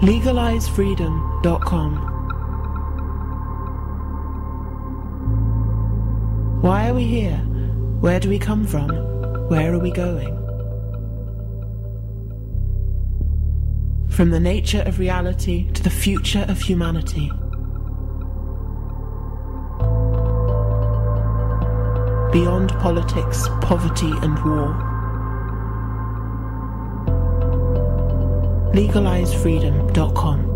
LegalizeFreedom.com. Why are we here? Where do we come from? Where are we going? From the nature of reality to the future of humanity. Beyond politics, poverty and war. LegalizeFreedom.com.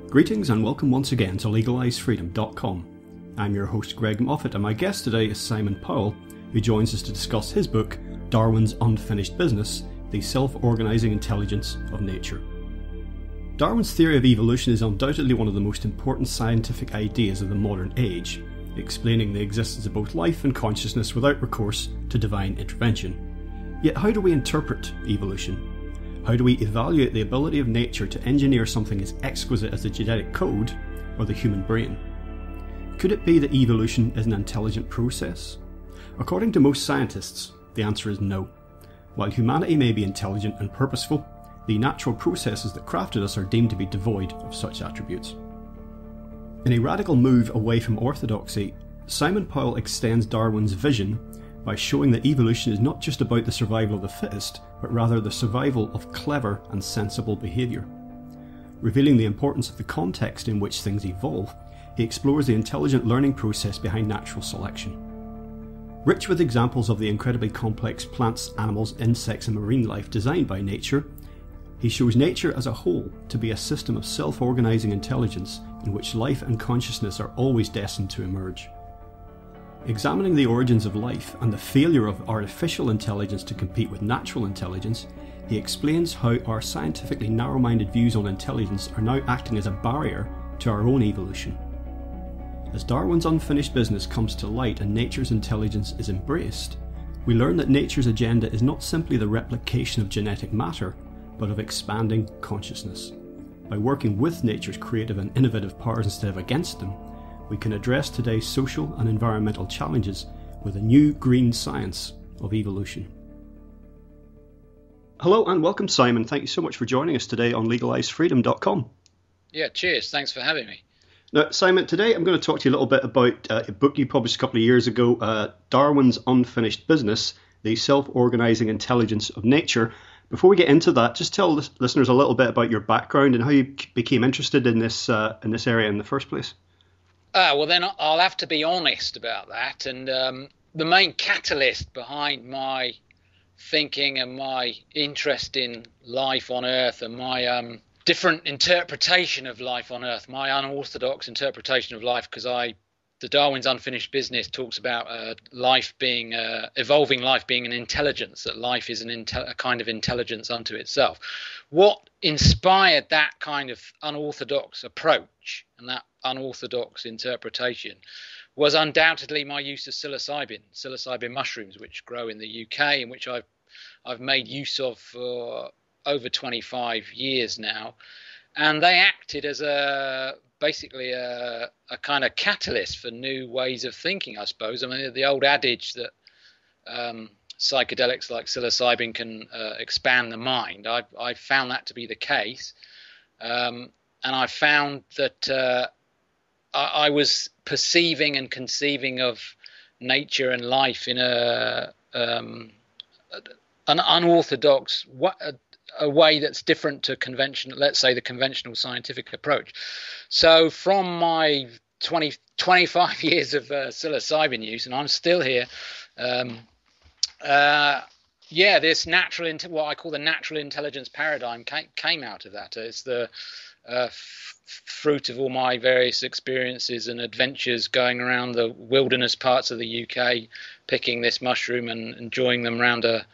Greetings and welcome once again to LegalizeFreedom.com. I'm your host Greg Moffat, and my guest today is Simon Powell, who joins us to discuss his book, Darwin's Unfinished Business, The Self-Organising Intelligence of Nature. Darwin's theory of evolution is undoubtedly one of the most important scientific ideas of the modern age, explaining the existence of both life and consciousness without recourse to divine intervention. Yet how do we interpret evolution? How do we evaluate the ability of nature to engineer something as exquisite as the genetic code or the human brain? Could it be that evolution is an intelligent process? According to most scientists, the answer is no. While humanity may be intelligent and purposeful, the natural processes that crafted us are deemed to be devoid of such attributes. In a radical move away from orthodoxy, Simon Powell extends Darwin's vision by showing that evolution is not just about the survival of the fittest, but rather the survival of clever and sensible behaviour. Revealing the importance of the context in which things evolve, he explores the intelligent learning process behind natural selection. Rich with examples of the incredibly complex plants, animals, insects and marine life designed by nature, he shows nature as a whole to be a system of self-organising intelligence in which life and consciousness are always destined to emerge. Examining the origins of life and the failure of artificial intelligence to compete with natural intelligence, he explains how our scientifically narrow-minded views on intelligence are now acting as a barrier to our own evolution. As Darwin's unfinished business comes to light and nature's intelligence is embraced, we learn that nature's agenda is not simply the replication of genetic matter, but of expanding consciousness. By working with nature's creative and innovative powers instead of against them, we can address today's social and environmental challenges with a new green science of evolution. Hello and welcome, Simon. Thank you so much for joining us today on LegalizeFreedom.com. Yeah, cheers. Thanks for having me. Now, Simon, today I'm going to talk to you a little bit about a book you published a couple of years ago, Darwin's Unfinished Business, The Self-Organising Intelligence of Nature. Before we get into that, just tell listeners a little bit about your background and how you became interested in this area in the first place. Well, then I'll have to be honest about that. And the main catalyst behind my thinking and my interest in life on Earth and my different interpretation of life on Earth, my unorthodox interpretation of life, because the Darwin's Unfinished Business talks about life being, evolving life being an intelligence, that life is a kind of intelligence unto itself. What inspired that kind of unorthodox approach and that unorthodox interpretation was undoubtedly my use of psilocybin mushrooms, which grow in the UK and which I've made use of for over 25 years now. And they acted as basically a kind of catalyst for new ways of thinking, I suppose. I mean, the old adage that psychedelics like psilocybin can expand the mind, I found that to be the case. And I found that I was perceiving and conceiving of nature and life in an unorthodox a way that's different to conventional, let's say the conventional scientific approach. So from my 25 years of psilocybin use, and I'm still here, this what I call the natural intelligence paradigm came out of that. It's the fruit of all my various experiences and adventures going around the wilderness parts of the UK, picking this mushroom and enjoying them around a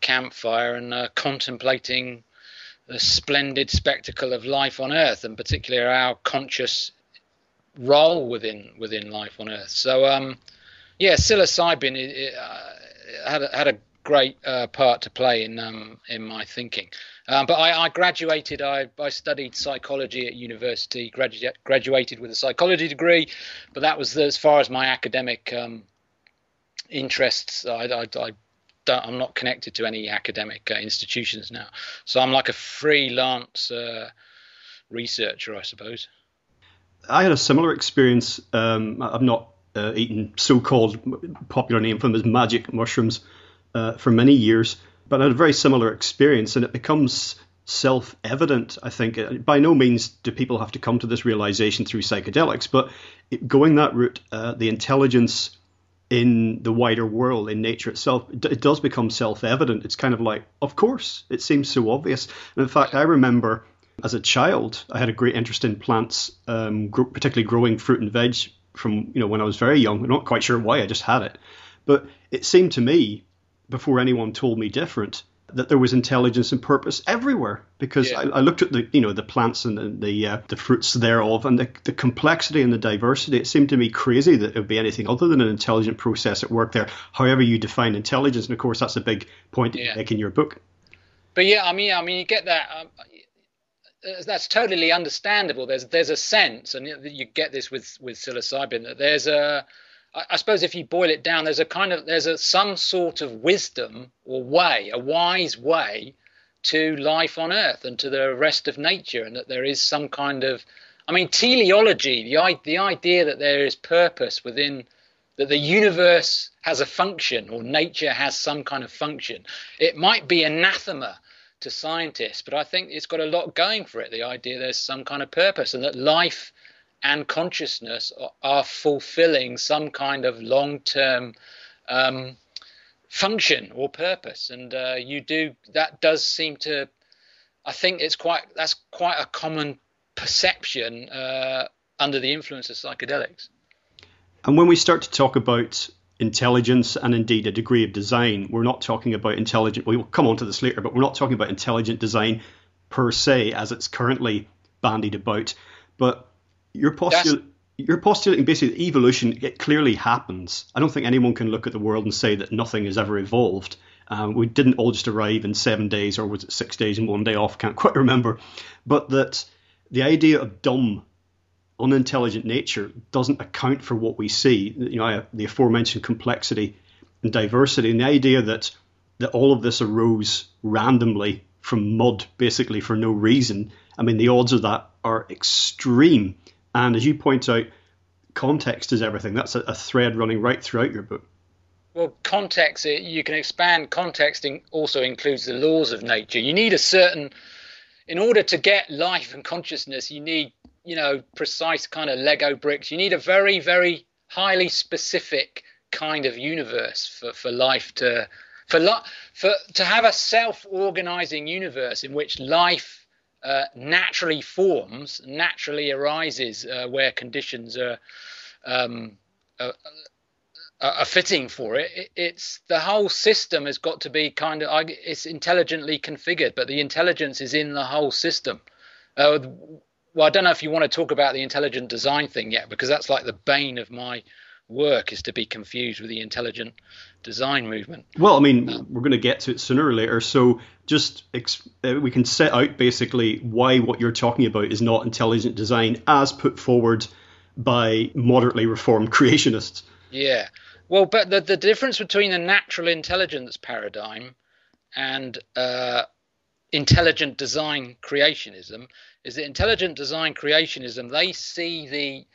campfire and contemplating the splendid spectacle of life on Earth, and particularly our conscious role within life on Earth. So psilocybin had great part to play in my thinking. But I graduated. I studied psychology at university. Graduated with a psychology degree, but that was as far as my academic interests. I'm not connected to any academic institutions now, so I'm like a freelance researcher, I suppose. I had a similar experience. I've not eaten so-called, popular name for them as magic mushrooms for many years, but I had a very similar experience, and it becomes self-evident, I think. By no means do people have to come to this realization through psychedelics, but going that route, the intelligence in the wider world, in nature itself, it does become self-evident. It's kind of like, of course, it seems so obvious. And in fact, I remember as a child, I had a great interest in plants, particularly growing fruit and veg from when I was very young. I'm not quite sure why, I just had it. But it seemed to me, before anyone told me different, that there was intelligence and purpose everywhere, because I looked at the plants and the fruits thereof, and the complexity and the diversity. It seemed to me crazy that it would be anything other than an intelligent process at work there, however you define intelligence. And of course, that's a big point that you make in your book. But I mean, you get that. That's totally understandable. There's a sense, and you get this with psilocybin, that there's I suppose if you boil it down, there's some sort of wisdom or way, a wise way to life on Earth and to the rest of nature, and that there is some kind of, I mean, teleology, the idea that there is purpose within, that the universe has a function, or nature has some kind of function. It might be anathema to scientists, but I think it's got a lot going for it, the idea there's some kind of purpose, and that life and consciousness are fulfilling some kind of long-term function or purpose. And that does seem to, I think that's quite a common perception under the influence of psychedelics. And when we start to talk about intelligence and indeed a degree of design, we're not talking about intelligent, we'll come on to this later, but we're not talking about intelligent design per se as it's currently bandied about. But you're postulating basically that evolution, it clearly happens. I don't think anyone can look at the world and say that nothing has ever evolved. We didn't all just arrive in 7 days, or was it 6 days and 1 day off? Can't quite remember. But that the idea of dumb, unintelligent nature doesn't account for what we see. The aforementioned complexity and diversity, and the idea that all of this arose randomly from mud, basically for no reason. I mean, the odds of that are extreme. And as you point out, context is everything. That's a thread running right throughout your book. Well, context, you can expand. Context also includes the laws of nature. You need in order to get life and consciousness, you need, precise kind of Lego bricks. You need a very, very highly specific kind of universe for life to have a self-organizing universe in which life naturally forms, naturally arises, where conditions are fitting for it. It's the whole system has got to be it's intelligently configured, but the intelligence is in the whole system. Well, I don't know if you want to talk about the intelligent design thing yet, because that's like the bane of my work, is to be confused with the intelligent design movement. Well, I mean, we're going to get to it sooner or later, so just we can set out basically why what you're talking about is not intelligent design as put forward by moderately reformed creationists. Yeah, well, but the difference between the natural intelligence paradigm and intelligent design creationism is that intelligent design creationism, they see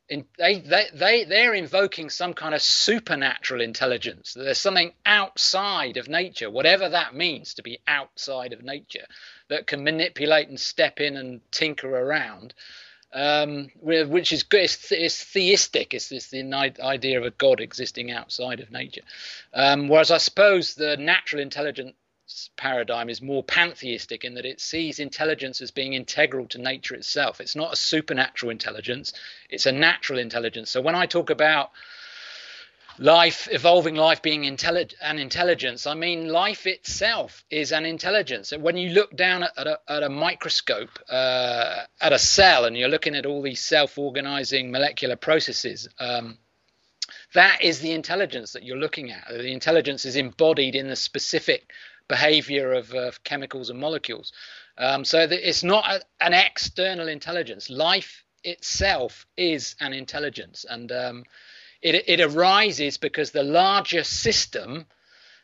they're invoking some kind of supernatural intelligence. There's something outside of nature, whatever that means, to be outside of nature, that can manipulate and step in and tinker around, which is good. It's theistic. It's the idea of a god existing outside of nature. Whereas I suppose the natural intelligence paradigm is more pantheistic in that it sees intelligence as being integral to nature itself. It's not a supernatural intelligence, it's a natural intelligence. So when I talk about evolving life being an intelligence, I mean life itself is an intelligence. And when you look down at a microscope at a cell, and you're looking at all these self-organizing molecular processes, that is the intelligence that you're looking at. The intelligence is embodied in the specific behavior of chemicals and molecules. So that it's not an external intelligence. Life itself is an intelligence, and it arises because the larger system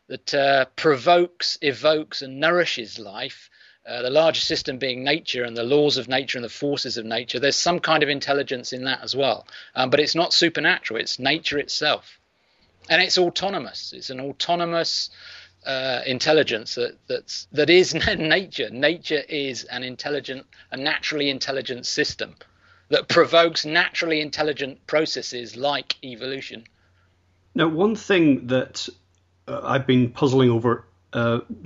that provokes, evokes, and nourishes life, the larger system being nature and the laws of nature and the forces of nature, there's some kind of intelligence in that as well. But it's not supernatural, it's nature itself. And it's autonomous. It's an autonomous intelligence that is nature. Nature is a naturally intelligent system that provokes naturally intelligent processes like evolution. Now, one thing that I've been puzzling over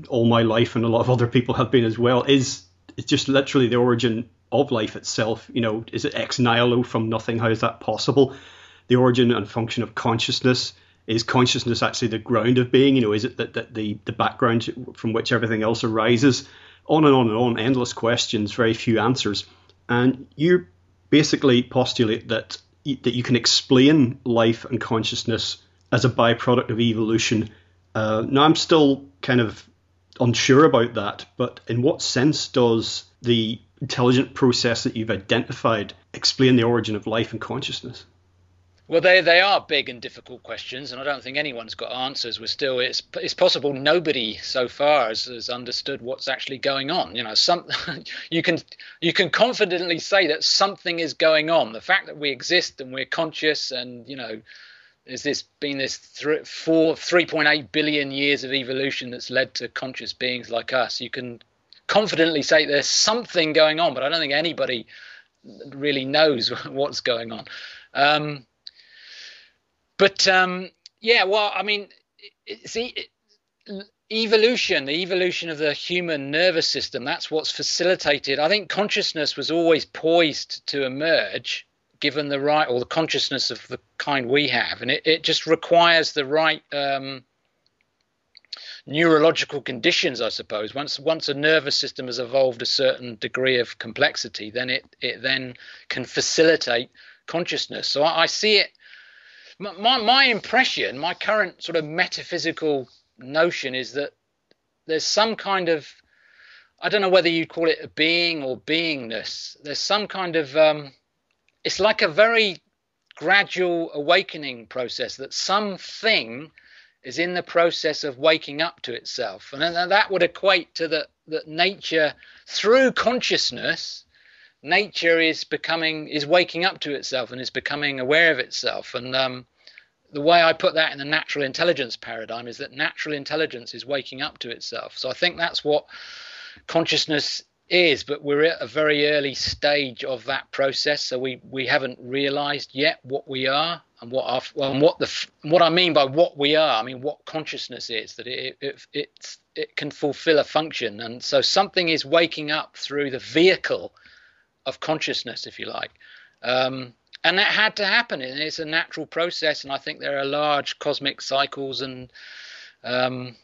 all my life, and a lot of other people have been as well, is just literally the origin of life itself. You know, is it ex nihilo, from nothing? How is that possible? The origin and function of consciousness. Is consciousness actually the ground of being? You know, is it that the background from which everything else arises? On and on and on, endless questions, very few answers. And you basically postulate that you can explain life and consciousness as a byproduct of evolution. Now, I'm still kind of unsure about that, but in what sense does the intelligent process that you've identified explain the origin of life and consciousness? Well, they are big and difficult questions, and I don't think anyone's got answers. It's possible nobody so far has understood what's actually going on. You know, you can confidently say that something is going on. The fact that we exist and we're conscious, and you know, there's been this 3.8 billion years of evolution that's led to conscious beings like us. You can confidently say there's something going on, but I don't think anybody really knows what's going on. Yeah, well, I mean, evolution, the evolution of the human nervous system, that's what's facilitated. I think consciousness was always poised to emerge, given the right, or the consciousness of the kind we have. And it just requires the right neurological conditions, I suppose. Once a nervous system has evolved a certain degree of complexity, then it then can facilitate consciousness. So I see it. My impression, my current sort of metaphysical notion is that there's some kind of, I don't know whether you'd call it a being or beingness. There's some kind of, it's like a very gradual awakening process, that something is in the process of waking up to itself. And that would equate to that nature, through consciousness, nature is waking up to itself and is becoming aware of itself. And the way I put that in the natural intelligence paradigm is that natural intelligence is waking up to itself. So I think that's what consciousness is, but we're at a very early stage of that process. So we haven't realized yet what we are and what I mean by what we are. I mean what consciousness is, that it can fulfill a function. And so something is waking up through the vehicle of consciousness, if you like, and that had to happen. It's a natural process, and I think there are large cosmic cycles, and I'm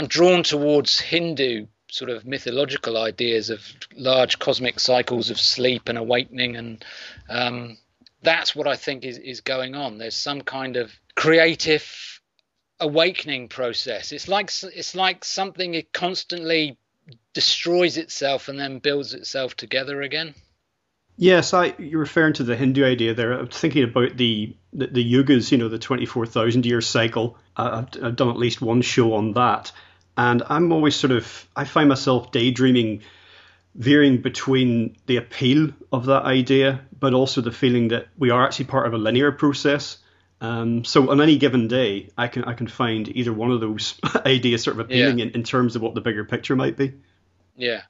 drawn towards Hindu sort of mythological ideas of large cosmic cycles of sleep and awakening, and that's what I think is going on. There's some kind of creative awakening process. It's like something, it constantly destroys itself and then builds itself together again. Yes, you're referring to the Hindu idea there. I'm thinking about the yugas, you know, the 24,000 year cycle. I've done at least one show on that, and I'm always I find myself daydreaming, veering between the appeal of that idea, but also the feeling that we are actually part of a linear process. So on any given day, I can find either one of those ideas sort of appealing in terms of what the bigger picture might be. Yeah.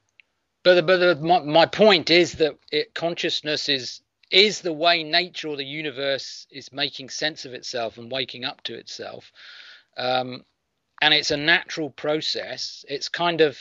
But my point is that consciousness is the way nature or the universe is making sense of itself and waking up to itself. And it's a natural process. It's kind of,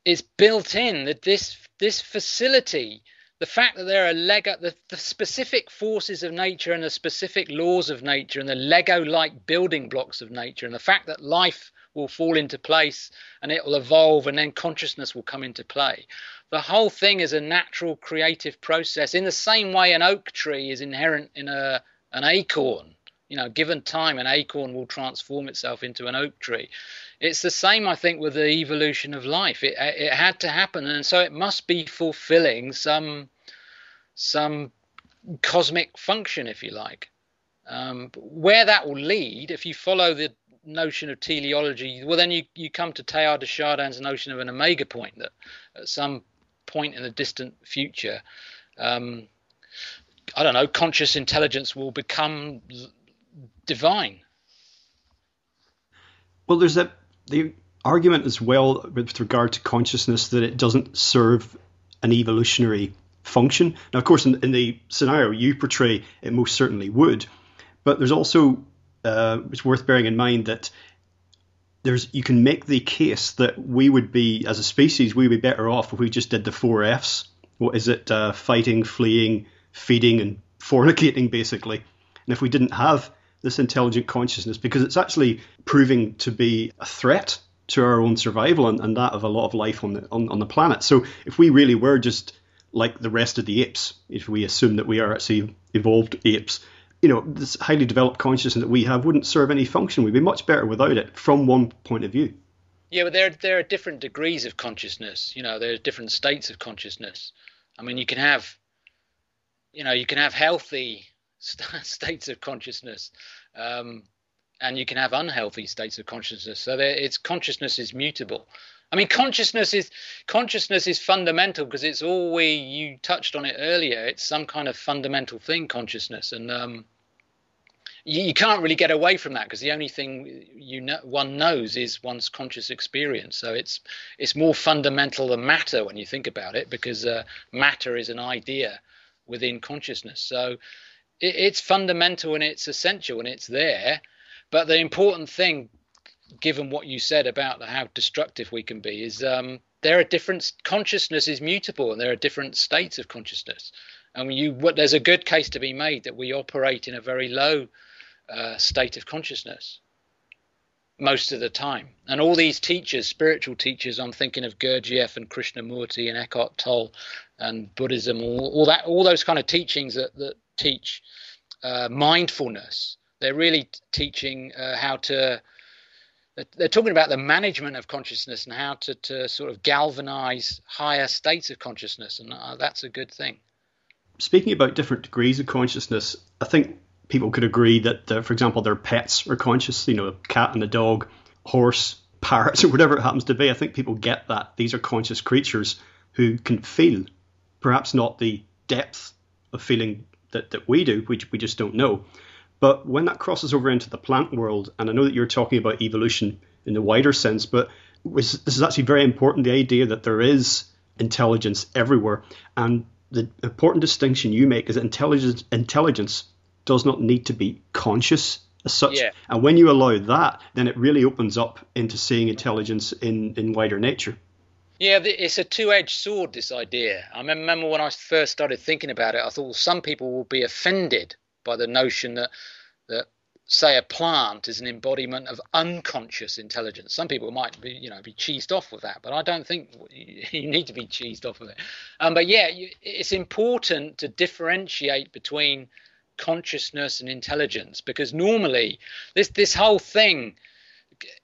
it's built in that this facility the fact that there are the specific forces of nature and the specific laws of nature and the Lego-like building blocks of nature, and the fact that life will fall into place and it will evolve and then consciousness will come into play. The whole thing is a natural creative process, in the same way an oak tree is inherent in an acorn. Given time, an acorn will transform itself into an oak tree. It's the same, I think, with the evolution of life. It had to happen, and so it must be fulfilling some cosmic function, if you like. Where that will lead, if you follow the notion of teleology, well, then you come to Teilhard de Chardin's notion of an omega point, that at some point in the distant future, conscious intelligence will become divine. Well, there's the argument as well with regard to consciousness that it doesn't serve an evolutionary function. Now, of course, in the scenario you portray, it most certainly would. But there's also, it's worth bearing in mind that you can make the case that we would be, as a species, we would be better off if we just did the 4 Fs. What is it? Fighting, fleeing, feeding, and fornicating, basically. And if we didn't have this intelligent consciousness, because it's actually proving to be a threat to our own survival and that of a lot of life on the planet. So if we really were just like the rest of the apes, if we assume that we are actually evolved apes, this highly developed consciousness that we have wouldn't serve any function. We'd be much better without it from one point of view. Yeah, but there are different degrees of consciousness. There are different states of consciousness. I mean, you can have healthy states of consciousness, and you can have unhealthy states of consciousness. So consciousness is mutable. I mean, consciousness is fundamental because it's all you touched on it earlier. It's some kind of fundamental thing, consciousness, and you can't really get away from that because the only thing one knows is one's conscious experience. So it's more fundamental than matter when you think about it, because matter is an idea within consciousness. So it's fundamental and it's essential and it's there. But the important thing, given what you said about how destructive we can be, is there are different, consciousness is mutable and there are different states of consciousness. And there's a good case to be made that we operate in a very low state of consciousness most of the time. And all these teachers, spiritual teachers, I'm thinking of Gurdjieff and Krishnamurti and Eckhart Tolle and Buddhism, all those kind of teachings that teach mindfulness. They're really teaching they're talking about the management of consciousness and how to sort of galvanize higher states of consciousness, and that's a good thing. Speaking about different degrees of consciousness, I think people could agree that, for example, their pets are conscious, a cat and a dog, horse, parrots, or whatever it happens to be. I think people get that. These are conscious creatures who can feel, perhaps not the depth of feeling that we do, which we just don't know. But when that crosses over into the plant world, and I know that you're talking about evolution in the wider sense, but this is actually very important, the idea that there is intelligence everywhere. And the important distinction you make is that intelligence does not need to be conscious as such. Yeah. And when you allow that, then it really opens up into seeing intelligence in wider nature. Yeah, it's a two-edged sword, this idea. I remember when I first started thinking about it, I thought, well, some people will be offended by the notion that say a plant is an embodiment of unconscious intelligence. Some people might be cheesed off with that, but I don't think you need to be cheesed off with it. But yeah, it's important to differentiate between consciousness and intelligence, because normally this whole thing,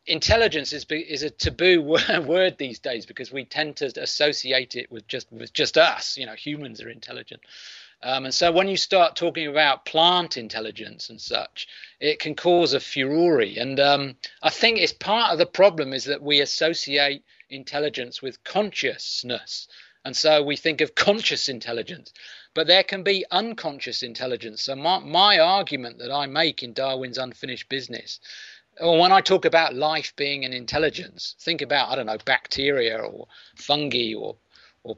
intelligence is a taboo word these days, because we tend to associate it with just us. Humans are intelligent. And so when you start talking about plant intelligence and such, it can cause a furore. And I think it's part of the problem is that we associate intelligence with consciousness. And so we think of conscious intelligence. But there can be unconscious intelligence. So my argument that I make in Darwin's Unfinished Business, or when I talk about life being an intelligence, think about, I don't know, bacteria or fungi or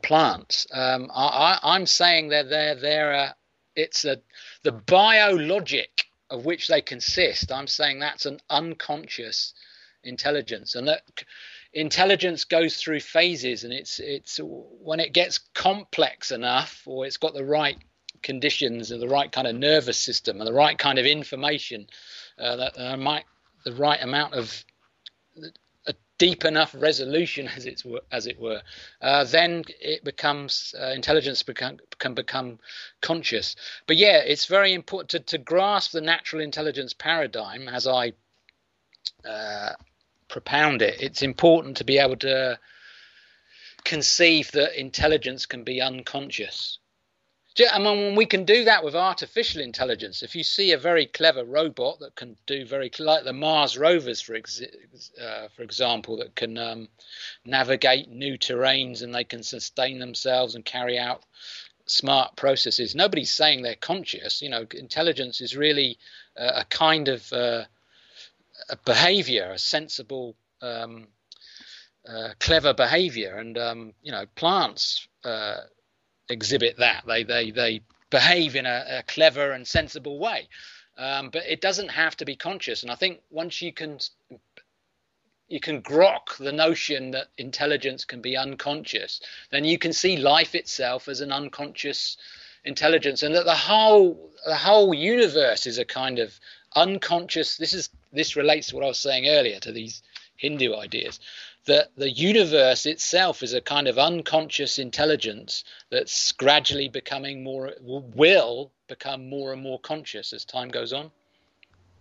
plants. I'm saying that it's the biologic of which they consist. I'm saying that's an unconscious intelligence, and that intelligence goes through phases, and it's when it gets complex enough, or it's got the right conditions and the right kind of nervous system and the right kind of information, the right amount of a deep enough resolution, as it were, then it becomes intelligence can become conscious. But yeah, it's very important to grasp the natural intelligence paradigm as I propound it. It's important to be able to conceive that intelligence can be unconscious. I mean, we can do that with artificial intelligence. If you see a very clever robot that can do like the Mars rovers, for example, that can navigate new terrains, and they can sustain themselves and carry out smart processes. Nobody's saying they're conscious. Intelligence is really a kind of a behaviour, a sensible, clever behaviour, and plants exhibit that. They behave in a clever and sensible way, but it doesn't have to be conscious. And I think once you can grok the notion that intelligence can be unconscious, then you can see life itself as an unconscious intelligence, and that the whole universe is a kind of unconscious. This relates to what I was saying earlier, to these Hindu ideas, that the universe itself is a kind of unconscious intelligence that's gradually will become more and more conscious as time goes on.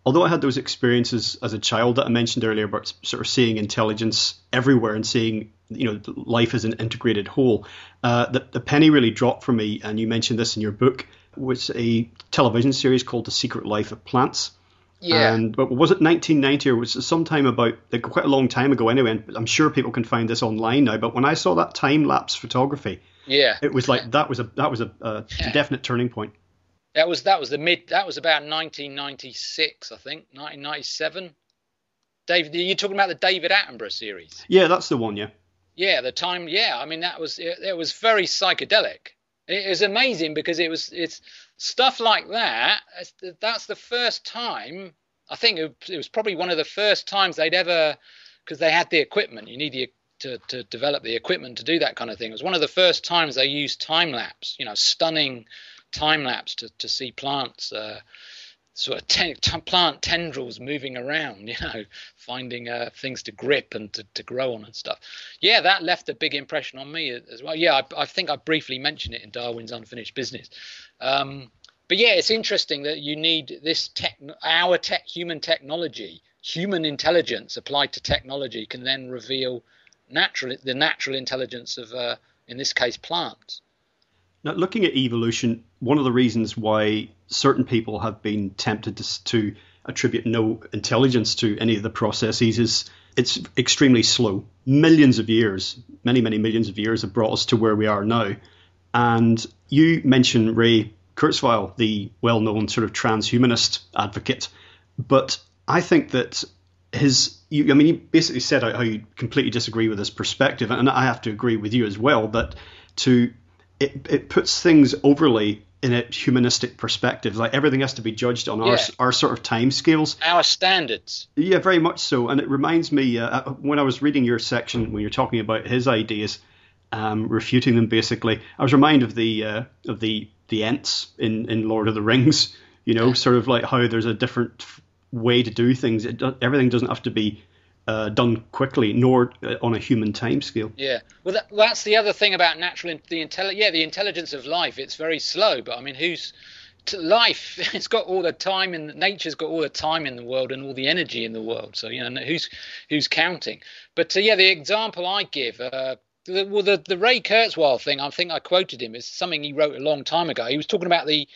Although I had those experiences as a child that I mentioned earlier about sort of seeing intelligence everywhere and seeing, life as an integrated whole, the penny really dropped for me, and you mentioned this in your book, was a television series called The Secret Life of Plants. Yeah. But was it 1990 or was it sometime about, quite a long time ago anyway, and I'm sure people can find this online now, but when I saw that time-lapse photography, it was like that was a definite turning point. That was about 1996, I think, 1997. David, you're talking about the David Attenborough series? Yeah, that's the one, yeah. Yeah, the time, yeah. I mean, it was very psychedelic. It was amazing because it's stuff like that. That's the first time, I think it was probably one of the first times they'd ever, because they had the equipment. You need to develop the equipment to do that kind of thing. It was one of the first times they used time lapse, stunning time lapse to see plants, sort of plant tendrils moving around, finding things to grip and to grow on and stuff. Yeah, that left a big impression on me as well. Yeah, I think I briefly mentioned it in Darwin's Unfinished Business. But yeah, it's interesting that you need this human technology, human intelligence applied to technology can then reveal the natural intelligence of, in this case, plants. Now, looking at evolution, one of the reasons why certain people have been tempted to attribute no intelligence to any of the processes is it's extremely slow. Millions of years, many, many millions of years have brought us to where we are now. And you mentioned Ray Kurzweil, the well-known sort of transhumanist advocate. But I think that he basically said how you completely disagree with his perspective. And I have to agree with you as well, that it puts things overly in a humanistic perspective. Like everything has to be judged on our sort of time scales. Our standards. Yeah, very much so. And it reminds me, when I was reading your section, when you're talking about his ideas, refuting them basically, I was reminded of the Ents in Lord of the Rings, sort of like how there's a different way to do things. Everything doesn't have to be done quickly, nor on a human timescale. Yeah, well, that's the other thing about the intelligence of life. It's very slow, but I mean, life? It's got all the time nature's got all the time in the world and all the energy in the world. So who's counting? But the example I give, the Ray Kurzweil thing, I think I quoted him, is something he wrote a long time ago. He was talking about the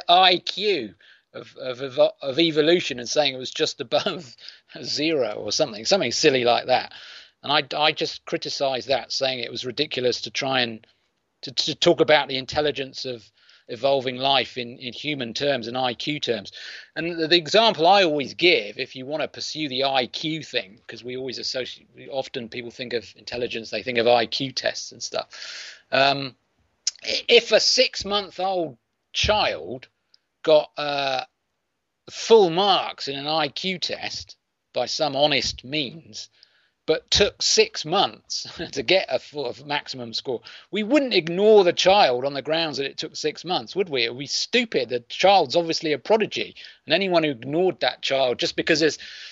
IQ. Of evolution, and saying it was just above zero or something silly like that. And I just criticized that, saying it was ridiculous to try and to talk about the intelligence of evolving life in human terms and IQ terms. And the example I always give, if you want to pursue the IQ thing, because we always often people think of intelligence, they think of IQ tests and stuff. If a 6-month-old child got full marks in an IQ test by some honest means, but took 6 months to get a full maximum score, we wouldn't ignore the child on the grounds that it took 6 months, would we? Are we stupid? The child's obviously a prodigy, and anyone who ignored that child just because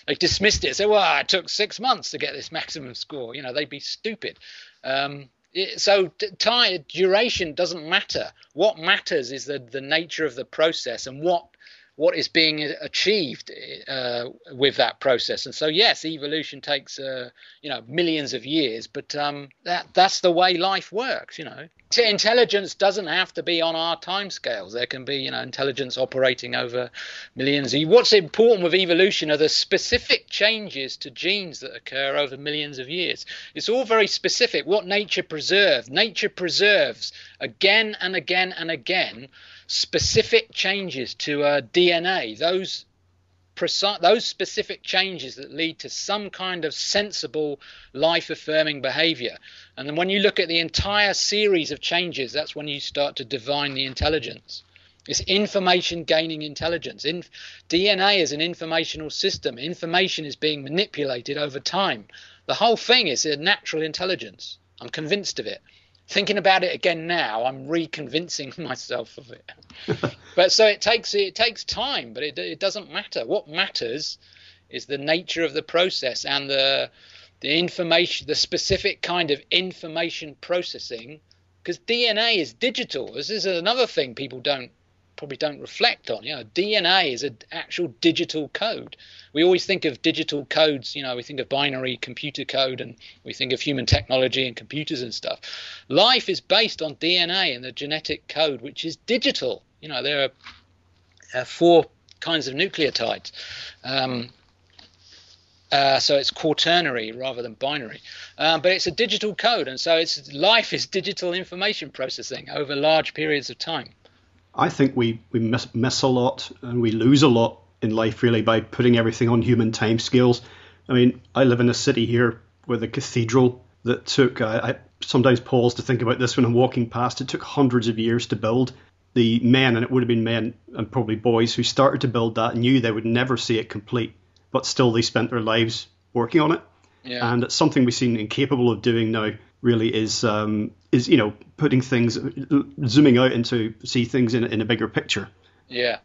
they dismissed it, say, well, it took 6 months to get this maximum score, they'd be stupid. So duration doesn't matter. What matters is the nature of the process and what is being achieved with that process. And so, yes, evolution takes millions of years, but that's the way life works. Intelligence doesn't have to be on our timescales. There can be intelligence operating over millions of years. What's important with evolution are the specific changes to genes that occur over millions of years. It's all very specific. What nature preserves again and again and again specific changes to DNA, those specific changes that lead to some kind of sensible life-affirming behaviour. And then when you look at the entire series of changes, that's when you start to divine the intelligence. It's information gaining intelligence. DNA is an informational system. Information is being manipulated over time. The whole thing is a natural intelligence. I'm convinced of it. Thinking about it again now, I'm reconvincing myself of it. But so it takes time, but it doesn't matter. What matters is the nature of the process and the information, the specific kind of information processing, because DNA is digital. This is another thing people probably don't reflect on. DNA is an actual digital code. We always think of digital codes, we think of binary computer code, and we think of human technology and computers and stuff. Life is based on DNA and the genetic code, which is digital. There are 4 kinds of nucleotides. So it's quaternary rather than binary. But it's a digital code, and so life is digital information processing over large periods of time. I think we miss a lot and we lose a lot in life really by putting everything on human timescales. I mean, I live in a city here with a cathedral that took, I sometimes pause to think about this when I'm walking past, it took hundreds of years to build. The men, and it would have been men and probably boys who started to build that, knew they would never see it complete, but still they spent their lives working on it. Yeah. And it's something we seem incapable of doing now really is putting things, zooming out into see things in a bigger picture. Yeah.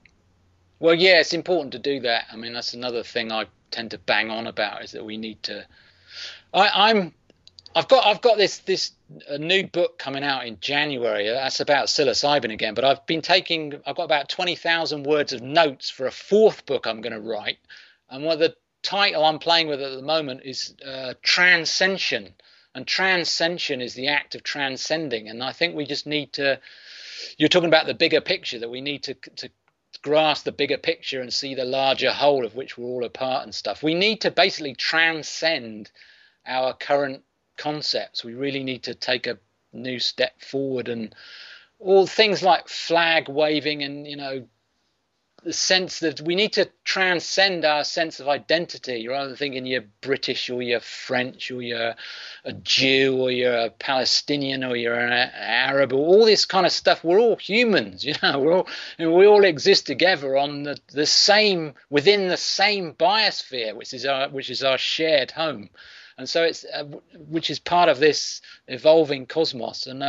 Well, yeah, it's important to do that. I mean, that's another thing I tend to bang on about, is that we need to. I've got this new book coming out in January. That's about psilocybin again. But I've got about 20,000 words of notes for a 4th book I'm going to write. And the title I'm playing with at the moment is Transcension. And transcension is the act of transcending. And I think we just need to. You're talking about the bigger picture, that we need to grasp the bigger picture and see the larger whole of which we're all a part and stuff. We need to basically transcend our current concepts. We really need to take a new step forward, and all things like flag waving and the sense that we need to transcend our sense of identity, rather than thinking you're British or you're French or you're a Jew or you're a Palestinian or you're an Arab, or all this kind of stuff. We're all humans, we all exist together on the same, within the same biosphere, which is our shared home. And so it's which is part of this evolving cosmos. And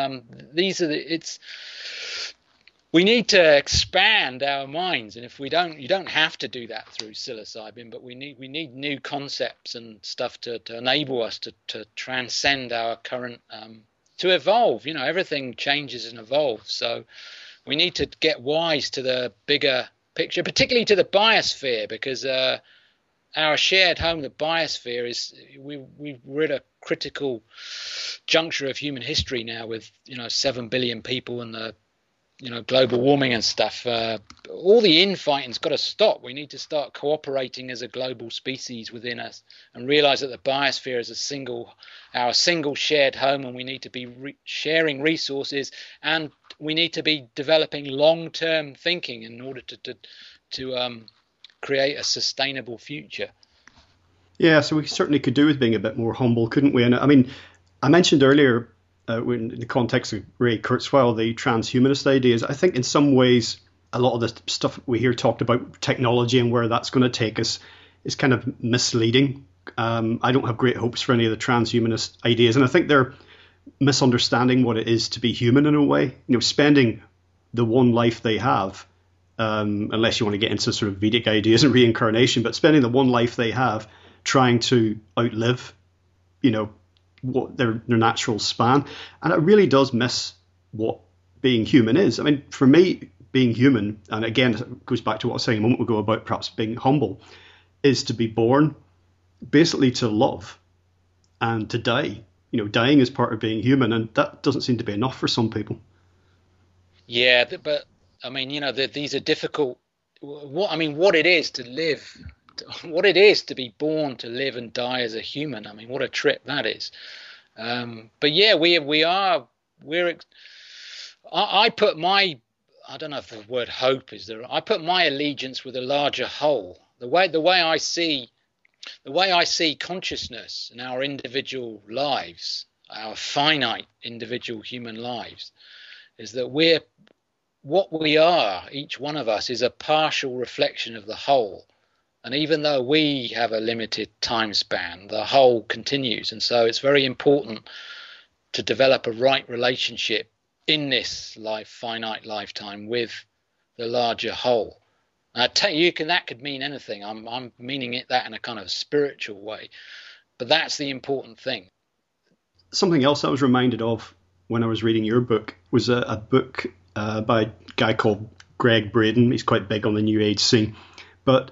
we need to expand our minds, and if we don't, you don't have to do that through psilocybin, but we need new concepts and stuff to enable us to transcend our current, to evolve. Everything changes and evolves, so we need to get wise to the bigger picture, particularly to the biosphere, because our shared home, the biosphere, is we're at a critical juncture of human history now, with 7 billion people and the global warming and stuff. All the infighting's got to stop. We need to start cooperating as a global species within us, and realize that the biosphere is our single shared home, and we need to be sharing resources, and we need to be developing long-term thinking in order to create a sustainable future. Yeah, so we certainly could do with being a bit more humble, couldn't we? And I mean, I mentioned earlier, in the context of Ray Kurzweil, the transhumanist ideas, I think in some ways a lot of the stuff we hear talked about technology and where that's going to take us is kind of misleading. I don't have great hopes for any of the transhumanist ideas, and I think they're misunderstanding what it is to be human in a way. Spending the one life they have, unless you want to get into sort of Vedic ideas and reincarnation, but spending the one life they have trying to outlive, what their natural span, and it really does miss what being human is. I mean, for me, being human, and again, it goes back to what I was saying a moment ago about perhaps being humble, is to be born, basically to love, and to die. Dying is part of being human, and that doesn't seem to be enough for some people. Yeah, but I mean, these are difficult. What it is to live, what it is to be born, to live and die as a human. I mean, what a trip that is. But yeah, I put my, I don't know if the word hope is there. I put my allegiance with a larger whole. The way I see consciousness in our individual lives, our finite individual human lives, is that what we are, each one of us, is a partial reflection of the whole. And even though we have a limited time span, the whole continues. And so it's very important to develop a right relationship in this finite lifetime with the larger whole. And I tell you, that could mean anything. I'm meaning that in a kind of spiritual way. But that's the important thing. Something else I was reminded of when I was reading your book was a book by a guy called Greg Braden. He's quite big on the New Age scene. But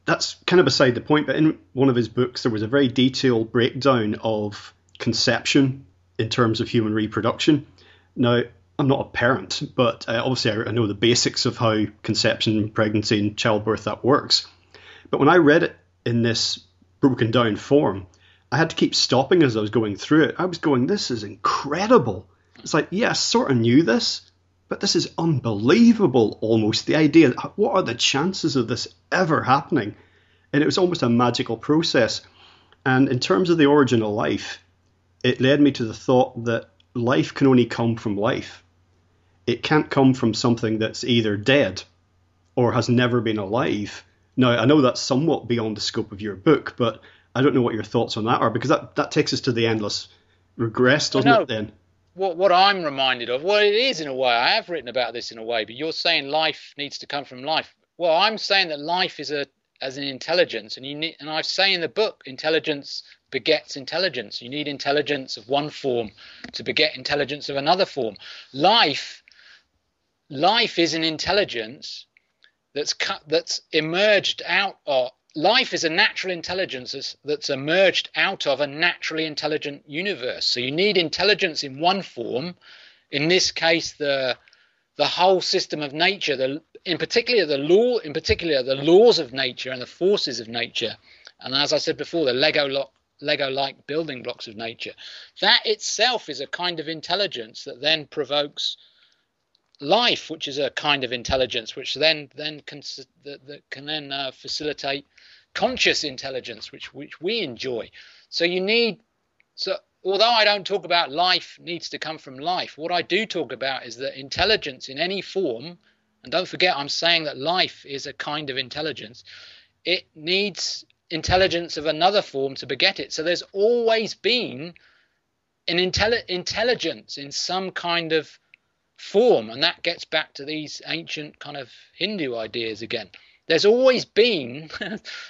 that's kind of beside the point. But in one of his books, there was a very detailed breakdown of conception in terms of human reproduction. Now, I'm not a parent, but obviously I know the basics of how conception, pregnancy and childbirth, that works. But when I read it in this broken down form, I had to keep stopping as I was going through it. I was going, this is incredible. It's like, yeah, I sort of knew this, but this is unbelievable almost. The idea, what are the chances of this ever happening? And it was almost a magical process. And in terms of the origin of life, it led me to the thought that life can only come from life. It can't come from something that's either dead or has never been alive. Now, I know that's somewhat beyond the scope of your book, but I don't know what your thoughts on that are, because that takes us to the endless regress, doesn't it then? What I'm reminded of, well, it is in a way. I have written about this in a way, but you're saying life needs to come from life. Well, I'm saying that life is as an intelligence, and I say in the book, intelligence begets intelligence. You need intelligence of one form to beget intelligence of another form. Life is an intelligence that's emerged out of. Life is a natural intelligence that's emerged out of a naturally intelligent universe. So you need intelligence in one form, in this case the whole system of nature, in particular the laws of nature and the forces of nature, and as I said before, the Lego-like building blocks of nature. That itself is a kind of intelligence that then provokes life, which is a kind of intelligence, which then can facilitate conscious intelligence, which we enjoy. So although I don't talk about life needs to come from life, what I do talk about is that intelligence in any form, and don't forget I'm saying that life is a kind of intelligence, it needs intelligence of another form to beget it. So there's always been an intelligence in some kind of form, and that gets back to these ancient kind of Hindu ideas again. There's always been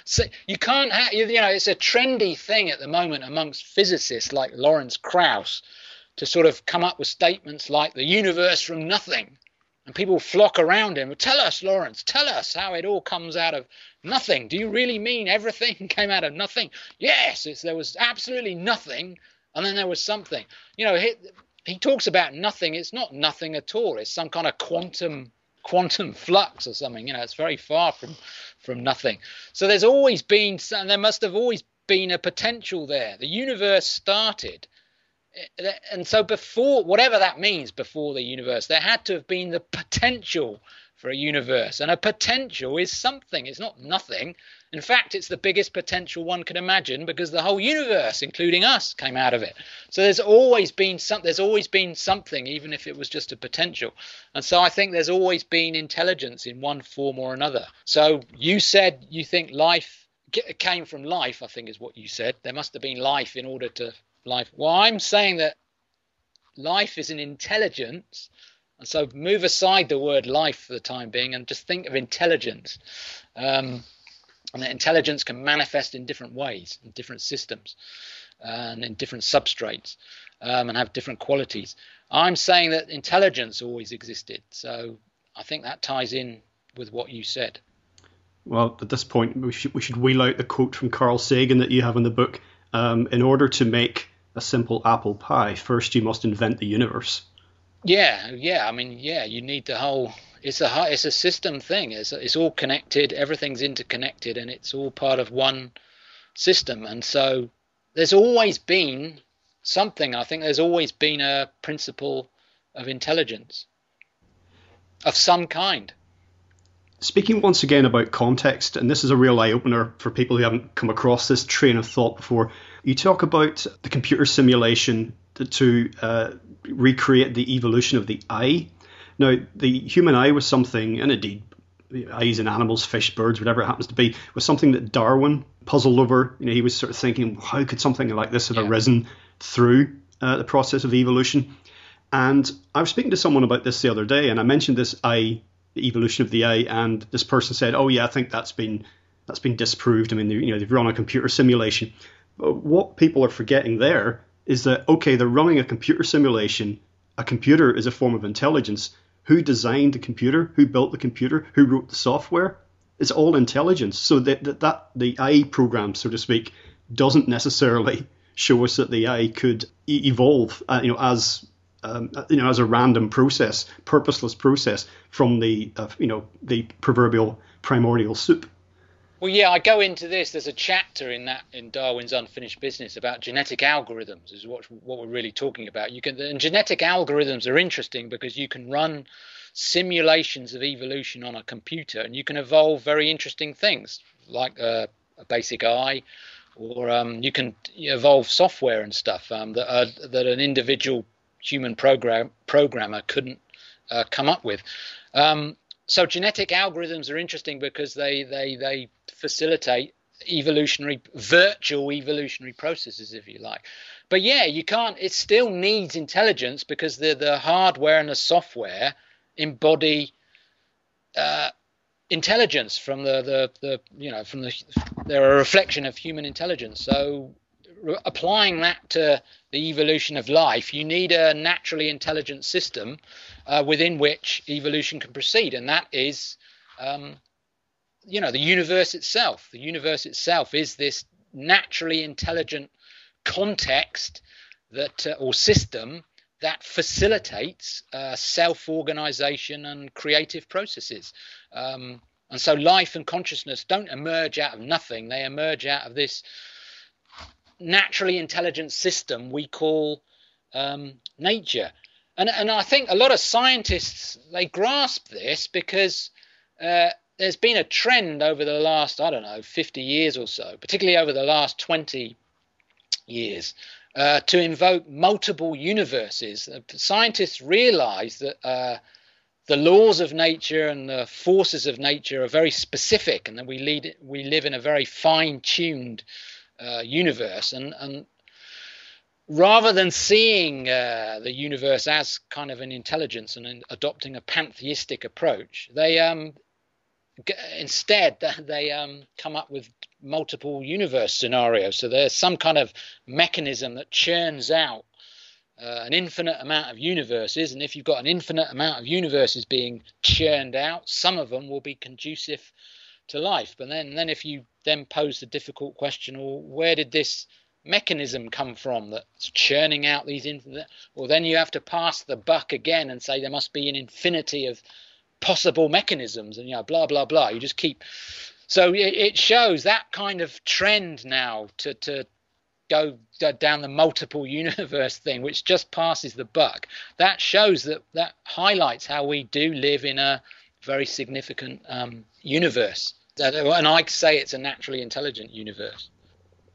so you can't have, it's a trendy thing at the moment amongst physicists like Lawrence Krauss to sort of come up with statements like the universe from nothing, and people flock around him. Tell us, Lawrence, tell us how it all comes out of nothing. Do you really mean everything came out of nothing? Yes, there was absolutely nothing, and then there was something. He talks about nothing. It's not nothing at all. It's some kind of quantum flux or something. It's very far from nothing. So there's always been, and there must have always been a potential there. The universe started, and so before, whatever that means, before the universe, there had to have been the potential for a universe, and a potential is something. It's not nothing. In fact, it's the biggest potential one can imagine, because the whole universe, including us, came out of it. So there's always been something, even if it was just a potential. And so I think there's always been intelligence in one form or another. So you said you think life came from life, I think is what you said. There must have been life in order to life. Well, I'm saying that life is an intelligence. And so move aside the word life for the time being and just think of intelligence. And that intelligence can manifest in different ways, in different systems, and in different substrates, and have different qualities. I'm saying that intelligence always existed. So I think that ties in with what you said. Well, at this point, we should wheel out the quote from Carl Sagan that you have in the book. In order to make a simple apple pie, first you must invent the universe. Yeah. I mean, you need the whole. It's a system thing. It's all connected. Everything's interconnected, and it's all part of one system. And so there's always been something. I think there's always been a principle of intelligence of some kind. Speaking once again about context, and this is a real eye-opener for people who haven't come across this train of thought before, you talk about the computer simulation to recreate the evolution of the eye. Now, the human eye was something, and indeed eyes in animals, fish, birds, whatever it happens to be, was something that Darwin puzzled over. He was sort of thinking, how could something like this have arisen through the process of evolution? And I was speaking to someone about this the other day, and I mentioned this eye, the evolution of the eye, and this person said, "Oh yeah, I think that's been disproved. I mean, they've run a computer simulation." But what people are forgetting there is that, okay, they're running a computer simulation. A computer is a form of intelligence. Who designed the computer? Who built the computer? Who wrote the software? It's all intelligence. So that the AI program, so to speak, doesn't necessarily show us that the AI could evolve, as a random process, purposeless process from the proverbial primordial soup. Well, yeah, I go into this. There's a chapter in Darwin's Unfinished Business about genetic algorithms. Is what we're really talking about. And genetic algorithms are interesting because you can run simulations of evolution on a computer, and you can evolve very interesting things like a basic eye, or you can evolve software and stuff that an individual human programmer couldn't come up with. So genetic algorithms are interesting because they facilitate virtual evolutionary processes, if you like. But yeah, you can't. It still needs intelligence because the hardware and the software embody intelligence from they're a reflection of human intelligence. So applying that to the evolution of life, you need a naturally intelligent system within which evolution can proceed, and that is the universe itself. The universe itself is this naturally intelligent context that or system that facilitates self-organization and creative processes. And so life and consciousness don't emerge out of nothing. They emerge out of this naturally intelligent system we call nature. And I think a lot of scientists, they grasp this because there's been a trend over the last, 50 years or so, particularly over the last 20 years, to invoke multiple universes. Scientists realize that the laws of nature and the forces of nature are very specific, and that we live in a very fine-tuned universe. And rather than seeing the universe as kind of an intelligence and adopting a pantheistic approach, they instead come up with multiple universe scenarios. So there's some kind of mechanism that churns out an infinite amount of universes, and if you've got an infinite amount of universes being churned out, some of them will be conducive to life. But then if you then pose the difficult question, well, where did this mechanism come from that's churning out these infinite? Well, then you have to pass the buck again and say there must be an infinity of possible mechanisms, and blah blah blah. You just keep. So it shows that kind of trend now to go down the multiple universe thing, which just passes the buck. That shows that highlights how we do live in a very significant universe. And I say it's a naturally intelligent universe.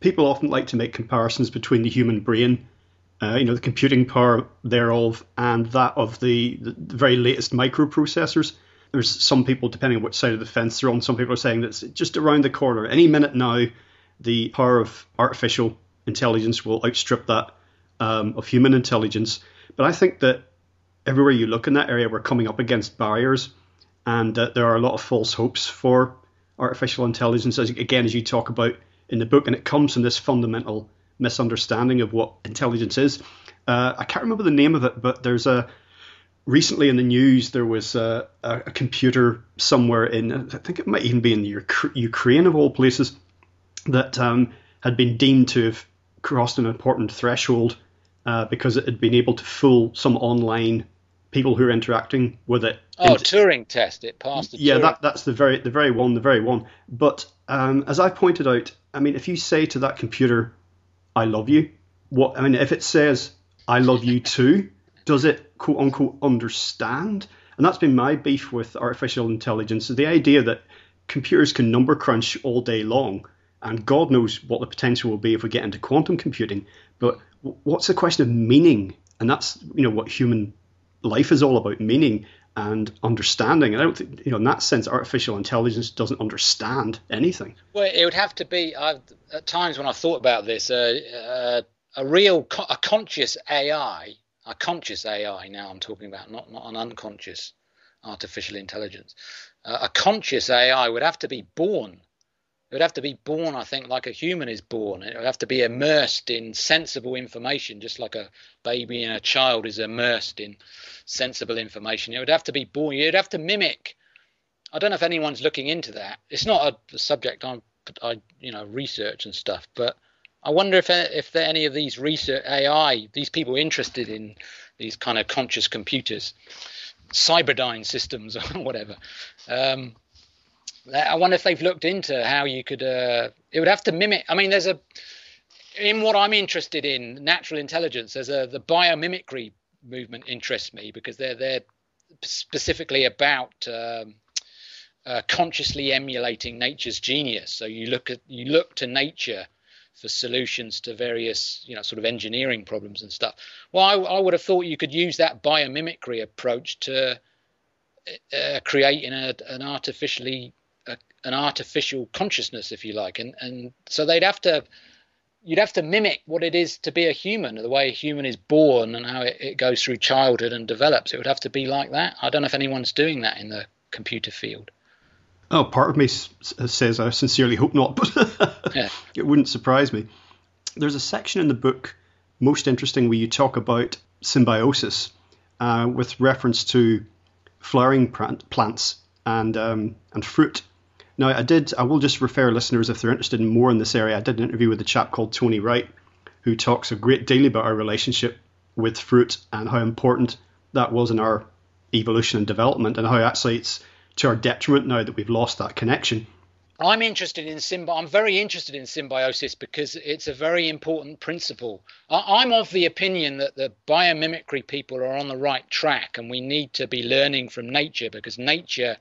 People often like to make comparisons between the human brain, the computing power thereof, and that of the very latest microprocessors. there's some people, depending on which side of the fence they're on, some people are saying that it's just around the corner. Any minute now, the power of artificial intelligence will outstrip that of human intelligence. But I think that everywhere you look in that area, we're coming up against barriers, and that there are a lot of false hopes for artificial intelligence, as you talk about in the book, and it comes from this fundamental misunderstanding of what intelligence is. I can't remember the name of it, but there's recently in the news there was a computer somewhere in, I think it might even be in the Ukraine of all places, that had been deemed to have crossed an important threshold because it had been able to fool some online people who are interacting with it. Turing test. It passed the Turing. That's the very one. But as I pointed out, I mean, if you say to that computer, "I love you," if it says, "I love you too," does it quote unquote understand? And that's been my beef with artificial intelligence, is the idea that computers can number crunch all day long, and God knows what the potential will be if we get into quantum computing. But what's the question of meaning? And that's what human life is all about, meaning and understanding. And I don't think, in that sense, artificial intelligence doesn't understand anything. Well, it would have to be, at times when I thought about this, a conscious AI, now I'm talking about, not an unconscious artificial intelligence. A conscious AI would have to be born. It would have to be born, I think, like a human is born. It would have to be immersed in sensible information, just like a baby and a child is immersed in sensible information. It would have to be born. You'd have to mimic. I don't know if anyone's looking into that. It's not a subject I research and stuff, but I wonder if there are any of these research AI, these people interested in these kind of conscious computers, Cyberdyne systems or whatever. I wonder if they've looked into how you could. It would have to mimic. I mean, in what I'm interested in, natural intelligence. The biomimicry movement interests me because they're specifically about consciously emulating nature's genius. So you look to nature for solutions to various sort of engineering problems and stuff. Well, I would have thought you could use that biomimicry approach to creating an artificial consciousness, if you like, and so you'd have to mimic what it is to be a human, the way a human is born and how it goes through childhood and develops. It would have to be like that. I don't know if anyone's doing that in the computer field. Oh, part of me says I sincerely hope not, but Yeah. It wouldn't surprise me. There's a section in the book, most interesting, where you talk about symbiosis with reference to flowering plants and fruit. Now, I will just refer listeners, if they're interested in more in this area, I did an interview with a chap called Tony Wright, who talks a great deal about our relationship with fruit and how important that was in our evolution and development, and how actually it's to our detriment now that we've lost that connection. I'm very interested in symbiosis because it's a very important principle. I'm of the opinion that the biomimicry people are on the right track, and we need to be learning from nature, because nature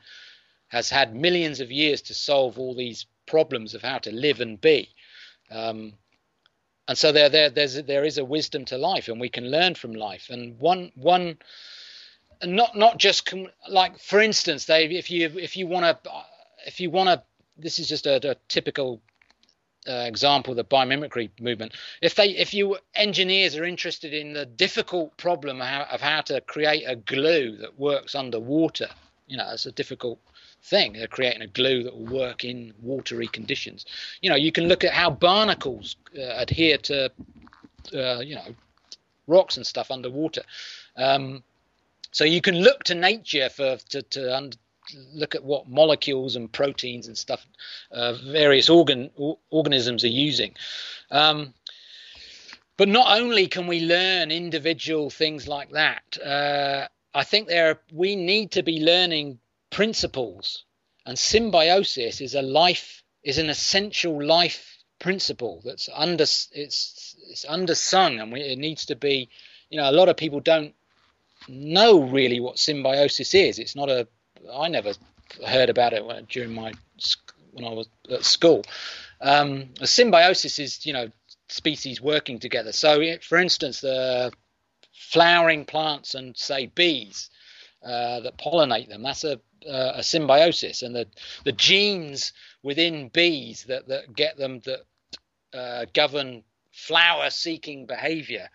has had millions of years to solve all these problems of how to live and be. And so there is a wisdom to life, and we can learn from life. And one not just like, for instance, Dave, if you want to, this is just a typical example of the biomimicry movement. If you engineers are interested in the difficult problem of how to create a glue that works underwater, it's a difficult thing. They're creating a glue that will work in watery conditions. You can look at how barnacles adhere to rocks and stuff underwater. So you can look to nature to look at what molecules and proteins and stuff various organisms are using. But not only can we learn individual things like that, I think we need to be learning principles, and symbiosis is an essential life principle that's it's undersung, and it needs to be. A lot of people don't know really what symbiosis is. I never heard about it when I was at school. A symbiosis is species working together. So for instance, the flowering plants and say bees that pollinate them. That's a symbiosis, and the genes within bees that get them that govern flower-seeking behaviour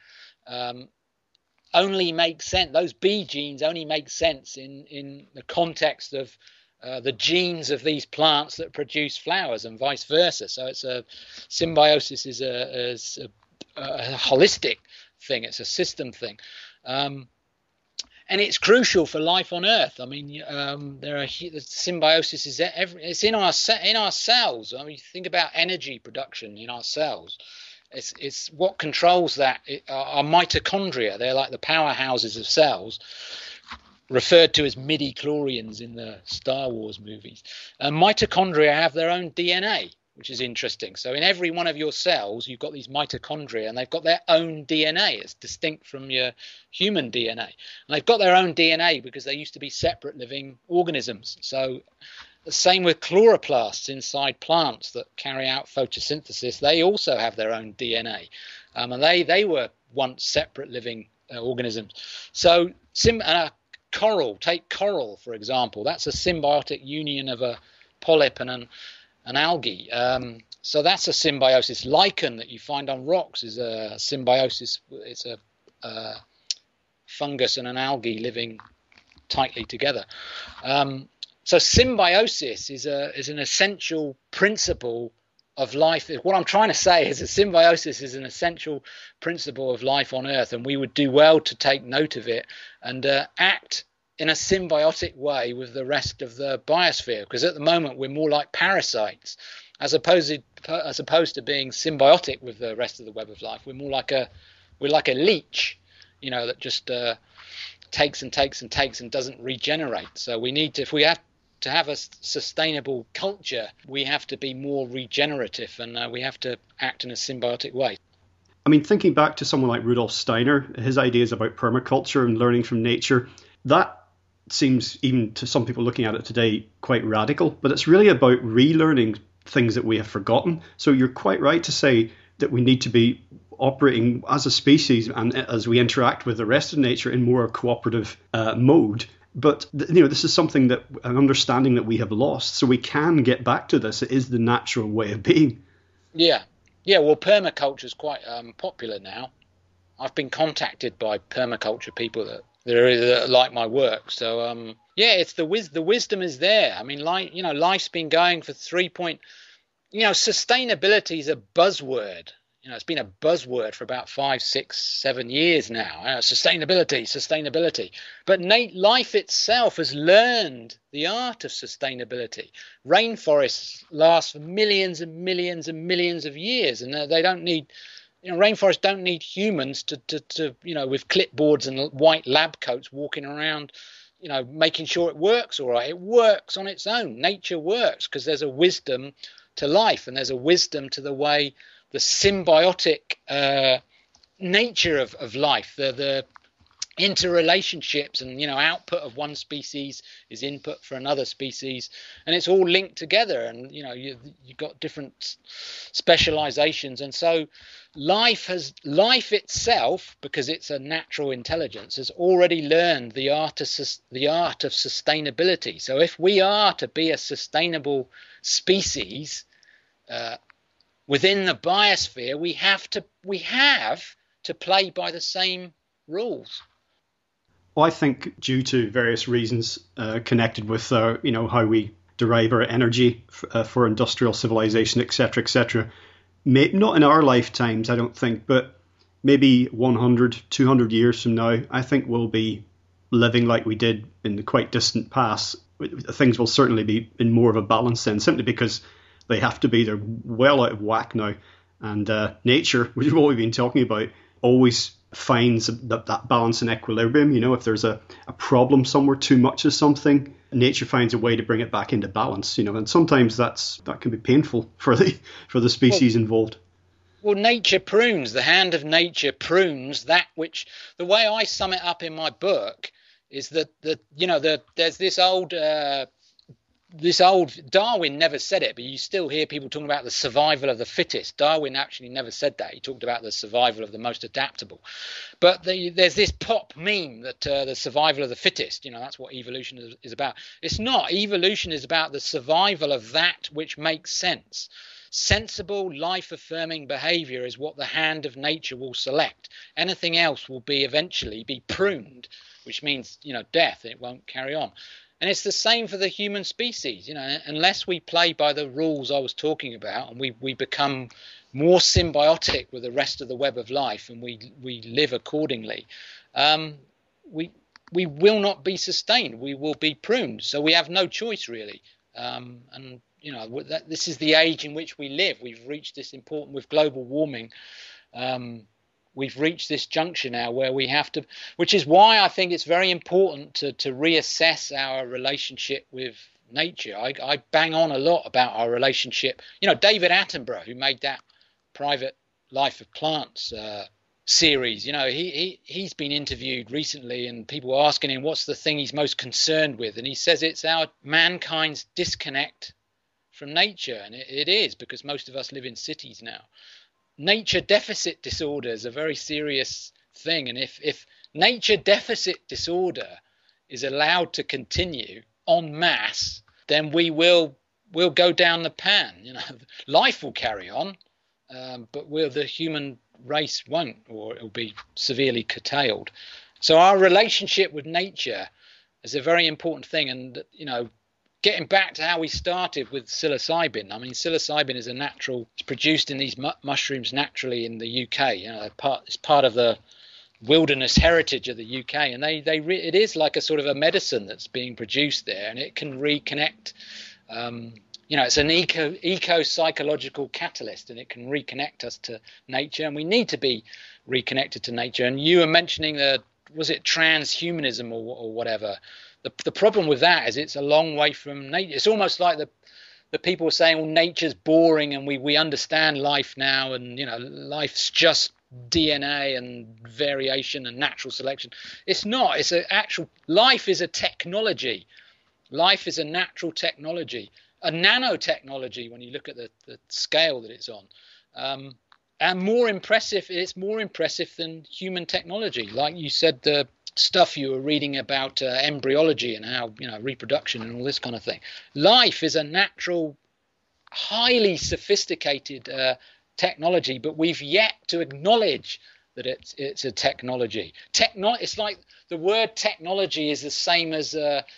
only make sense. Those bee genes only make sense in the context of the genes of these plants that produce flowers, and vice versa. So it's a symbiosis is a holistic thing. It's a system thing. And it's crucial for life on Earth. I mean, the symbiosis is it's in our cells. I mean, think about energy production in our cells. It's what controls that. Our mitochondria. They're like the powerhouses of cells, referred to as midi-chlorians in the Star Wars movies. Mitochondria have their own DNA, which is interesting. So in every one of your cells, you've got these mitochondria, and they've got their own DNA. It's distinct from your human DNA. And they've got their own DNA because they used to be separate living organisms. So the same with chloroplasts inside plants that carry out photosynthesis. They also have their own DNA. And they were once separate living organisms. So coral, take coral, for example. That's a symbiotic union of a polyp and an algae. So that's a symbiosis. Lichen that you find on rocks is a symbiosis. It's a fungus and an algae living tightly together. So symbiosis is an essential principle of life. What I'm trying to say is that symbiosis is an essential principle of life on Earth, and we would do well to take note of it and act in a symbiotic way with the rest of the biosphere, because at the moment we're more like parasites as opposed to being symbiotic with the rest of the web of life. We're like a leech, that just takes and takes and takes and doesn't regenerate. So we need to, if we have to have a sustainable culture, we have to be more regenerative, and we have to act in a symbiotic way. I mean, thinking back to someone like Rudolf Steiner, his ideas about permaculture and learning from nature, that seems, even to some people looking at it today, quite radical, but it's really about relearning things that we have forgotten. So you're quite right to say that we need to be operating as a species and as we interact with the rest of nature in more cooperative mode. But this is something that, an understanding that we have lost. So we can get back to this. It is the natural way of being. Yeah. Well, permaculture is quite popular now. I've been contacted by permaculture people that like my work. So it's the wisdom is there. I mean, life's been going for sustainability is a buzzword. It's been a buzzword for about 5, 6, 7 years now. Sustainability. But life itself has learned the art of sustainability. Rainforests last for millions and millions and millions of years, and they don't need. Rainforests don't need humans to with clipboards and white lab coats walking around, making sure it works all right. It works on its own. Nature works because there's a wisdom to life, and there's a wisdom to the way the symbiotic nature of life, the interrelationships, and output of one species is input for another species, and it's all linked together, and you've got different specializations. And so life itself, because it's a natural intelligence, has already learned the art of sustainability. So if we are to be a sustainable species within the biosphere, we have to play by the same rules. Well, I think due to various reasons connected with how we derive our energy for industrial civilization, etc., not in our lifetimes, I don't think, but maybe 100, 200 years from now, I think we'll be living like we did in the quite distant past. Things will certainly be in more of a balance then, simply because they have to be. They're well out of whack now. And nature, which is what we've been talking about, always finds that balance and equilibrium. If there's a problem somewhere, too much of something, nature finds a way to bring it back into balance. And sometimes that can be painful for the species involved. Well, nature prunes. The hand of nature prunes that which. The way I sum it up in my book is that there's this old this old Darwin never said it, but you still hear people talking about the survival of the fittest. Darwin actually never said that. He talked about the survival of the most adaptable. But there's this pop meme that the survival of the fittest, that's what evolution is about. It's not. Evolution is about the survival of that which makes sense. Sensible, life-affirming behaviour is what the hand of nature will select. Anything else will eventually be pruned, which means, death. It won't carry on. And it's the same for the human species, unless we play by the rules I was talking about and we become more symbiotic with the rest of the web of life and we live accordingly, we will not be sustained. We will be pruned. So we have no choice, really. This is the age in which we live. We've reached this important with global warming. We've reached this juncture now where we have to, which is why I think it's very important to reassess our relationship with nature. I bang on a lot about our relationship. David Attenborough, who made that Private Life of Plants series, he's been interviewed recently and people were asking him what's the thing he's most concerned with. And he says it's our mankind's disconnect from nature. And it is, because most of us live in cities now. Nature deficit disorder is a very serious thing, and if nature deficit disorder is allowed to continue en masse, then we'll go down the pan. Life will carry on, but the human race won't, or it'll be severely curtailed. So our relationship with nature is a very important thing, and getting back to how we started with psilocybin. I mean, psilocybin is it's produced in these mushrooms naturally in the UK. It's part of the wilderness heritage of the UK, and it is like a sort of a medicine that's being produced there, and it can reconnect. It's an eco-psychological catalyst, and it can reconnect us to nature, and we need to be reconnected to nature. And you were mentioning was it transhumanism or whatever? The problem with that is it's a long way from nature. It's almost like the people are saying, well, nature's boring and we understand life now, and life's just DNA and variation and natural selection. It's not. It's life is a technology. Life is a natural technology, a nanotechnology when you look at the scale that it's on. And it's more impressive than human technology. Like you said, the stuff you were reading about embryology and how reproduction and all this kind of thing. Life is a natural, highly sophisticated technology, but we've yet to acknowledge that it's a technology. It's like the word technology is the same as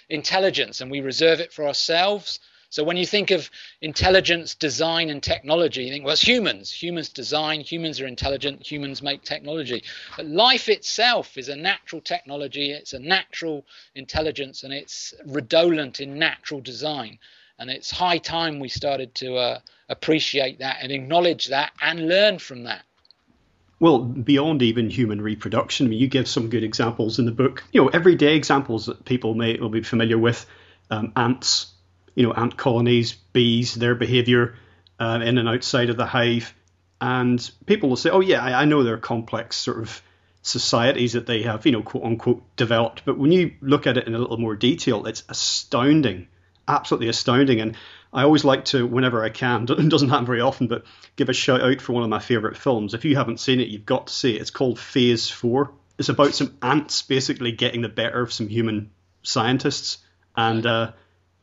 intelligence, and we reserve it for ourselves. So when you think of intelligence, design, and technology, you think, well, it's humans. Humans design, humans are intelligent, humans make technology. But life itself is a natural technology, it's a natural intelligence, and it's redolent in natural design. And it's high time we started to appreciate that and acknowledge that and learn from that. Well, beyond even human reproduction, I mean, you give some good examples in the book. Everyday examples that people will be familiar with. Ants. Ant colonies, bees, their behaviour in and outside of the hive. And people will say, oh, yeah, I know they're complex sort of societies that they have, quote unquote, developed. But when you look at it in a little more detail, it's astounding, absolutely astounding. And I always like to, whenever I can, it doesn't happen very often, but give a shout out for one of my favourite films. If you haven't seen it, you've got to see it. It's called Phase 4. It's about some ants basically getting the better of some human scientists. And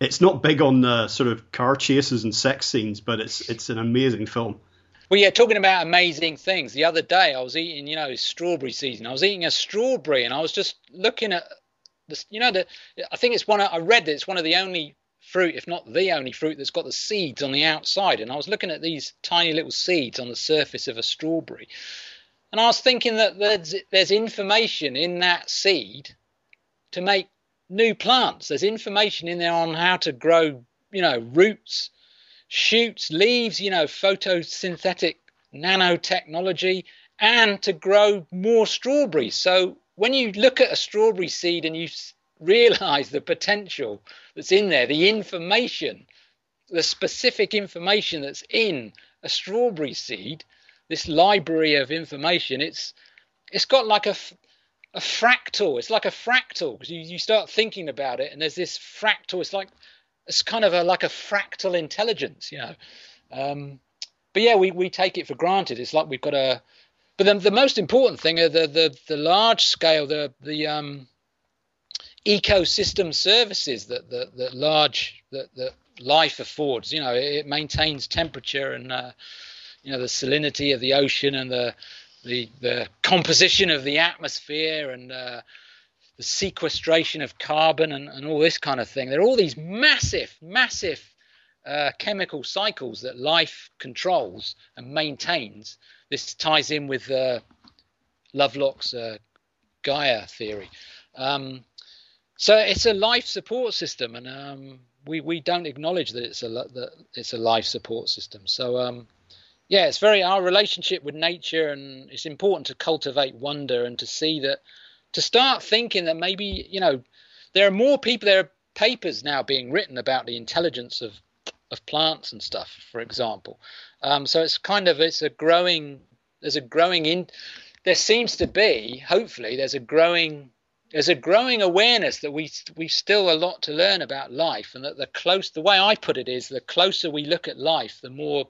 it's not big on the sort of car chases and sex scenes, but it's an amazing film. Well, yeah, talking about amazing things. The other day I was eating, it's strawberry season. I was eating a strawberry and I was just looking at this, I think I read that it's one of the only fruit, if not the only fruit, that's got the seeds on the outside. And I was looking at these tiny little seeds on the surface of a strawberry. And I was thinking that there's information in that seed to make new plants. There's information in there on how to grow, roots, shoots, leaves, photosynthetic nanotechnology, and to grow more strawberries. So when you look at a strawberry seed and you realize the potential that's in there, the information, the specific information that's in a strawberry seed, this library of information, it's got like a fractal. It's like a fractal, because you start thinking about it and there's this fractal. It's like it's kind of like a fractal intelligence, but yeah, we take it for granted. It's like we've got a, but then the most important thing are the large scale, the ecosystem services that life affords. It maintains temperature and the salinity of the ocean and the composition of the atmosphere and the sequestration of carbon and all this kind of thing. There are all these massive chemical cycles that life controls and maintains. This ties in with Lovelock's Gaia theory. So it's a life support system, and we don't acknowledge that it's a life support system. So yeah, it's our relationship with nature, and it's important to cultivate wonder and to see that, to start thinking that maybe there are more people. There are papers now being written about the intelligence of plants and stuff, for example. So there seems to be, hopefully, there's a growing awareness that we've still a lot to learn about life, and that the way I put it is, the closer we look at life, the more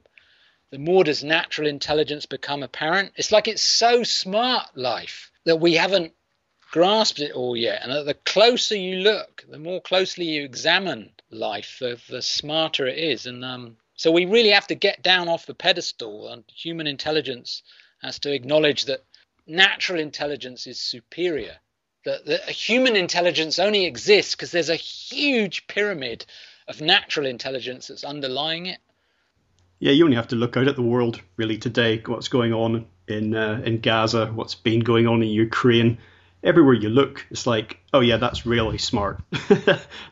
does natural intelligence become apparent. It's like it's so smart, life, that we haven't grasped it all yet, and that the closer you look, the more closely you examine life, the smarter it is. And so we really have to get down off the pedestal, and human intelligence has to acknowledge that natural intelligence is superior, that human intelligence only exists because there's a huge pyramid of natural intelligence that's underlying it. Yeah, you only have to look out at the world really today, what's going on in Gaza, what's been going on in Ukraine. Everywhere you look, it's like, oh yeah, that's really smart.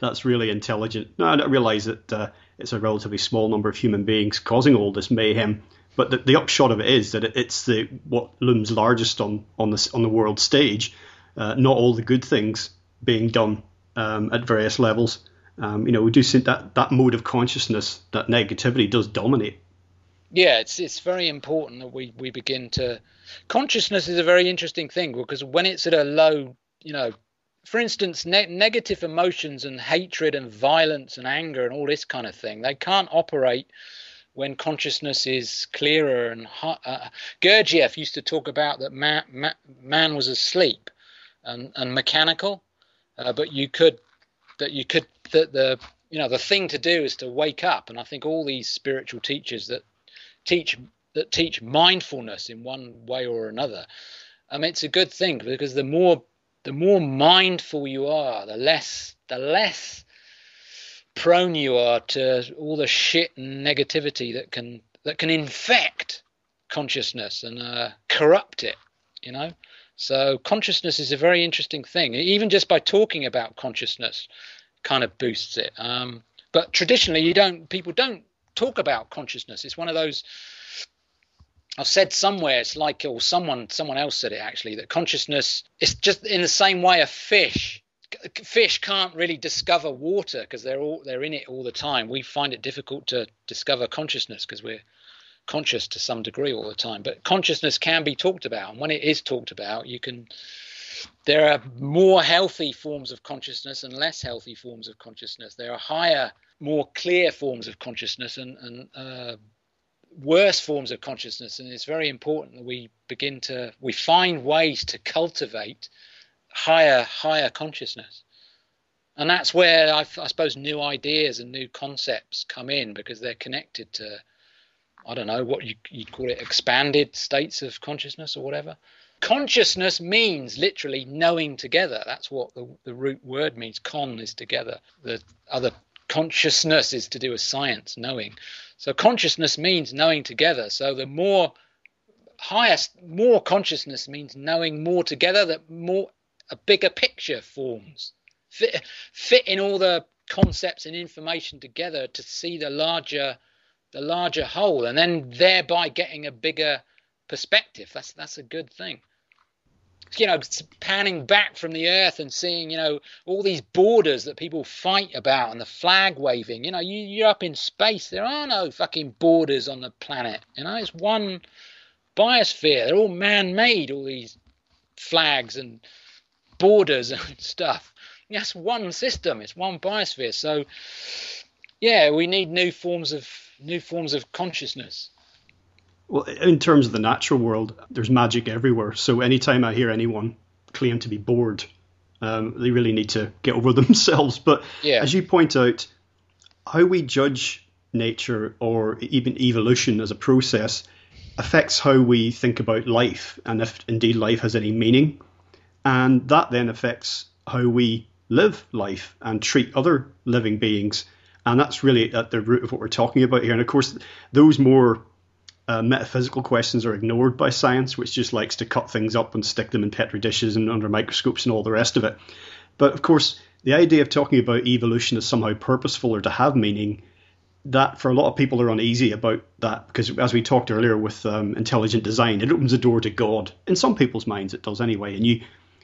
That's really intelligent. No, I realise that it's a relatively small number of human beings causing all this mayhem. But the upshot of it is that it's what looms largest on the world stage. Not all the good things being done at various levels. We do see that mode of consciousness, that negativity, does dominate. Yeah, it's very important that we begin to. Consciousness is a very interesting thing, because when it's at a low, for instance, negative emotions and hatred and violence and anger and all this kind of thing, they can't operate when consciousness is clearer. And Gurdjieff used to talk about that man was asleep and mechanical, but the thing to do is to wake up. And I think all these spiritual teachers that teach mindfulness in one way or another, it's a good thing, because the more mindful you are, the less prone you are to all the shit and negativity that can infect consciousness and corrupt it. So consciousness is a very interesting thing. Even just by talking about consciousness kind of boosts it. But traditionally, people don't talk about consciousness. It's one of those, I've said somewhere, it's like, or someone else said it actually, that consciousness is just in the same way a fish can't really discover water because they're in it all the time. We find it difficult to discover consciousness because we're conscious to some degree all the time. But consciousness can be talked about, and when it is talked about, there are more healthy forms of consciousness and less healthy forms of consciousness. There are higher, more clear forms of consciousness and worse forms of consciousness. And it's very important that we find ways to cultivate higher consciousness. And that's where I suppose new ideas and new concepts come in, because they're connected to, I don't know, what you'd call it, expanded states of consciousness or whatever. Consciousness means literally knowing together. That's what the root word means. Con is together. The other consciousness is to do with science, knowing. So consciousness means knowing together. So the more consciousness means knowing more together, that a bigger picture forms. Fitting all the concepts and information together to see the larger whole, and then thereby getting a bigger perspective. That's a good thing. Panning back from the earth and seeing, all these borders that people fight about and the flag waving. You're up in space. There are no fucking borders on the planet. It's one biosphere. They're all man-made, all these flags and borders and stuff. That's one system. It's one biosphere. So Yeah, we need new forms of consciousness. Well, in terms of the natural world, there's magic everywhere. So anytime I hear anyone claim to be bored, they really need to get over themselves. But Yeah. as you point out, how we judge nature or even evolution as a process affects how we think about life, and if indeed life has any meaning. And that then affects how we live life and treat other living beings. And that's really at the root of what we're talking about here. And of course, those more metaphysical questions are ignored by science, which just likes to cut things up and stick them in petri dishes and under microscopes and all the rest of it. But of course, the idea of talking about evolution as somehow purposeful or to have meaning, that for a lot of people are uneasy about that, because as we talked earlier with intelligent design, it opens the door to God. In some people's minds it does anyway. And you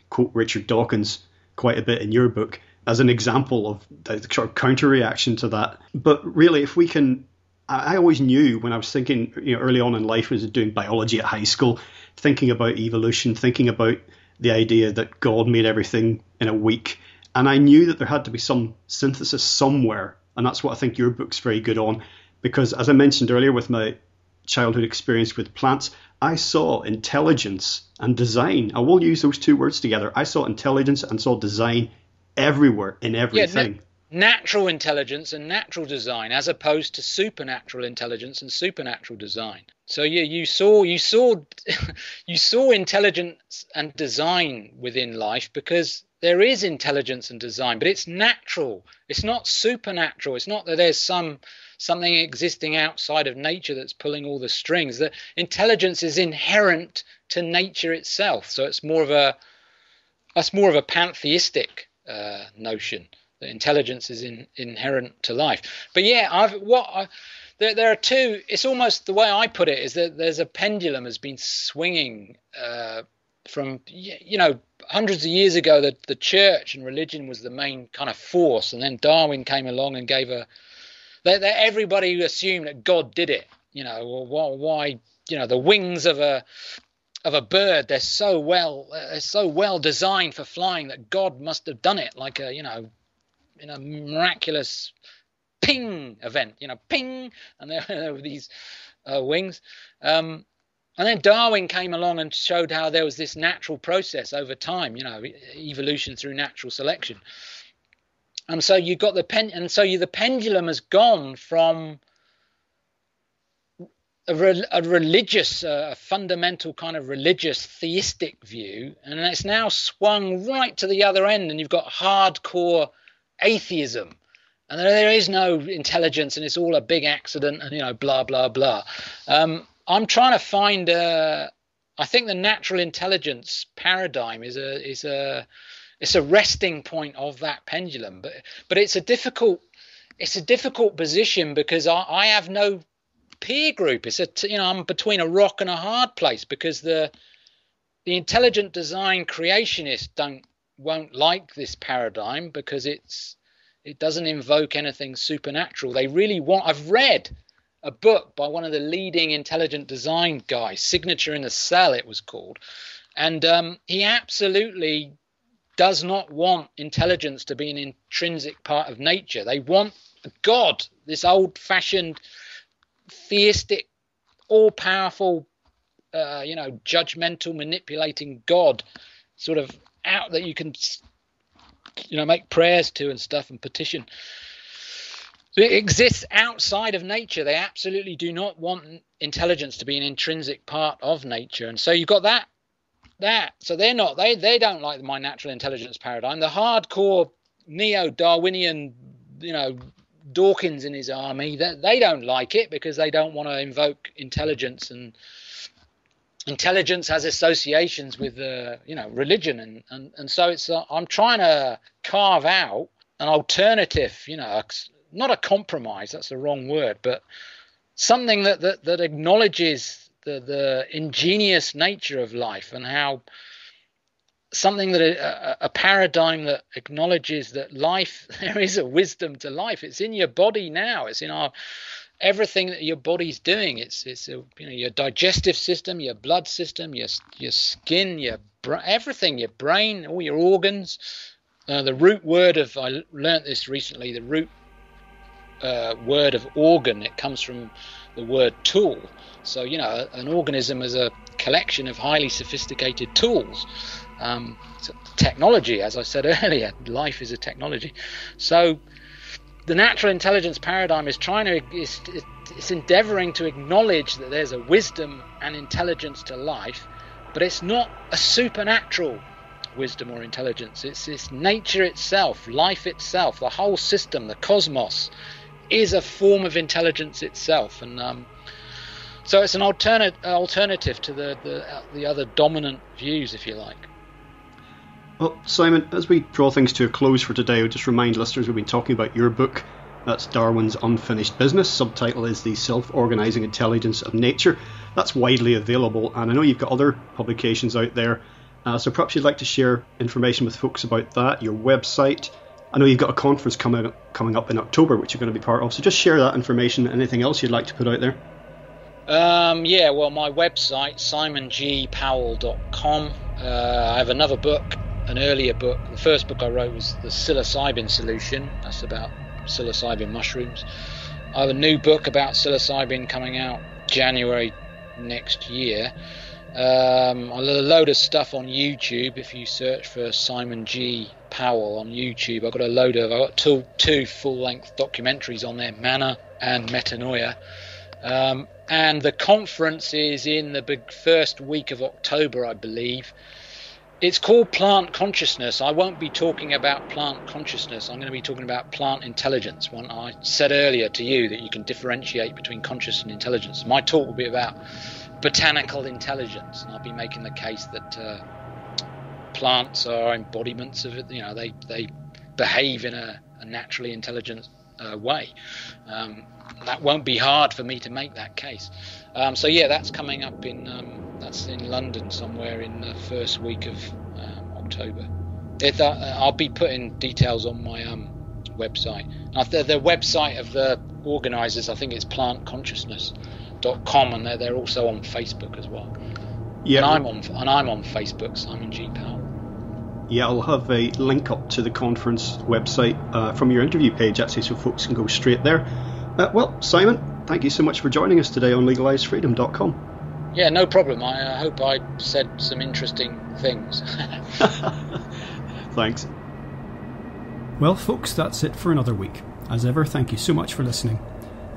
quote Richard Dawkins quite a bit in your book as an example of the sort of counter reaction to that. But really, if we can, I always knew when I was thinking, early on in life, was doing biology at high school, thinking about evolution, thinking about the idea that God made everything in a week. And I knew that there had to be some synthesis somewhere. And that's what I think your book's very good on. Because as I mentioned earlier with my childhood experience with plants, I saw intelligence and design. I will use those two words together. I saw intelligence and saw design everywhere in everything. Yeah, natural intelligence and natural design, as opposed to supernatural intelligence and supernatural design. So you saw you saw intelligence and design within life, because there is intelligence and design, but it's natural. It's not supernatural. It's not that there's something existing outside of nature that's pulling all the strings. The intelligence is inherent to nature itself. So it's more of a pantheistic notion. The intelligence is inherent to life. But yeah, there are two. It's almost, the way I put it is that there's a pendulum has been swinging from hundreds of years ago. That the church and religion was the main kind of force, and then Darwin came along and gave everybody assumed that God did it. Why the wings of a bird, they're so well designed for flying that God must have done it, like in a miraculous ping event, ping, and there were these wings. And then Darwin came along and showed how there was this natural process over time, evolution through natural selection. And so you got the pendulum has gone from a religious, fundamental kind of religious theistic view, and it's now swung right to the other end, and you've got hardcore atheism, and there is no intelligence, and it's all a big accident, and blah blah blah. I'm trying to find. I think the natural intelligence paradigm is a resting point of that pendulum, but it's a difficult position, because I have no peer group. I'm between a rock and a hard place, because the intelligent design creationists won't like this paradigm, because it doesn't invoke anything supernatural. They really want. I've read a book by one of the leading intelligent design guys, Signature in the Cell it was called, and he absolutely does not want intelligence to be an intrinsic part of nature. They want a God, this old-fashioned theistic, all-powerful, judgmental, manipulating God, sort of out that you can, make prayers to and stuff and petition. So it exists outside of nature. They absolutely do not want intelligence to be an intrinsic part of nature. And so you've got that. So they don't like my natural intelligence paradigm. The hardcore neo-Darwinian, Dawkins and his army, they don't like it, because they don't want to invoke intelligence, and intelligence has associations with religion, and so I'm trying to carve out an alternative, not a compromise, that's the wrong word, but something that acknowledges the ingenious nature of life, and how something that a paradigm that acknowledges that life, there is a wisdom to life. It's in your body now. It's in everything that your body's doing. It's your digestive system, your blood system, your skin, everything, your brain, all your organs. The root word I learnt this recently. The root word of organ. It comes from the word tool. So, an organism is a collection of highly sophisticated tools. So technology, as I said earlier, life is a technology. So the natural intelligence paradigm is it's endeavoring to acknowledge that there's a wisdom and intelligence to life, but it's not a supernatural wisdom or intelligence. It's nature itself, life itself, the whole system, the cosmos is a form of intelligence itself. And so it's an alternative to the other dominant views, if you like. Well, Simon, as we draw things to a close for today, I'll just remind listeners we've been talking about your book. That's Darwin's Unfinished Business. Subtitle is The Self-Organising Intelligence of Nature. That's widely available, and I know you've got other publications out there. So perhaps you'd like to share information with folks about that, your website. I know you've got a conference coming up in October, which you're going to be part of. So just share that information. Anything else you'd like to put out there? Well, my website, simongpowell.com. I have another book, an earlier book. The first book I wrote was The Psilocybin Solution. That's about psilocybin mushrooms. I have a new book about psilocybin coming out January next year. A load of stuff on YouTube. If you search for Simon G. Powell on YouTube, I've got two full-length documentaries on there, Mana and Metanoia. And the conference is in the first week of October, I believe. It's called Plant Consciousness. I won't be talking about plant consciousness. I'm going to be talking about plant intelligence. I said earlier to you that you can differentiate between conscious and intelligence. My talk will be about botanical intelligence, and I'll be making the case that plants are embodiments of it. They behave in a naturally intelligent way. That won't be hard for me to make that case. That's coming up that's in London somewhere in the first week of October. I'll be putting details on my website. The website of the organisers, I think it's plantconsciousness.com, and they're also on Facebook as well. Yeah, and I'm on Facebook, Simon G. Powell. Yeah, I'll have a link up to the conference website from your interview page, actually, so folks can go straight there. Well, Simon, thank you so much for joining us today on legalizedfreedom.com. Yeah, no problem. I hope I said some interesting things. Thanks. Well, folks, that's it for another week. As ever, thank you so much for listening.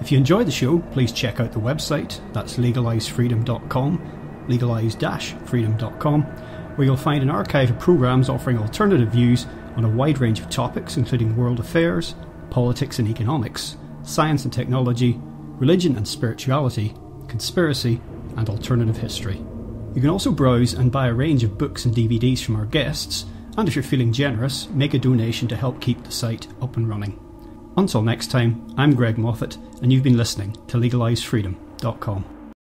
If you enjoyed the show, please check out the website. That's legalizedfreedom.com, legalized-freedom.com, where you'll find an archive of programmes offering alternative views on a wide range of topics, including world affairs, politics and economics, science and technology, religion and spirituality, conspiracy, and alternative history. You can also browse and buy a range of books and DVDs from our guests, and if you're feeling generous, make a donation to help keep the site up and running. Until next time, I'm Greg Moffat, and you've been listening to legalizedfreedom.com.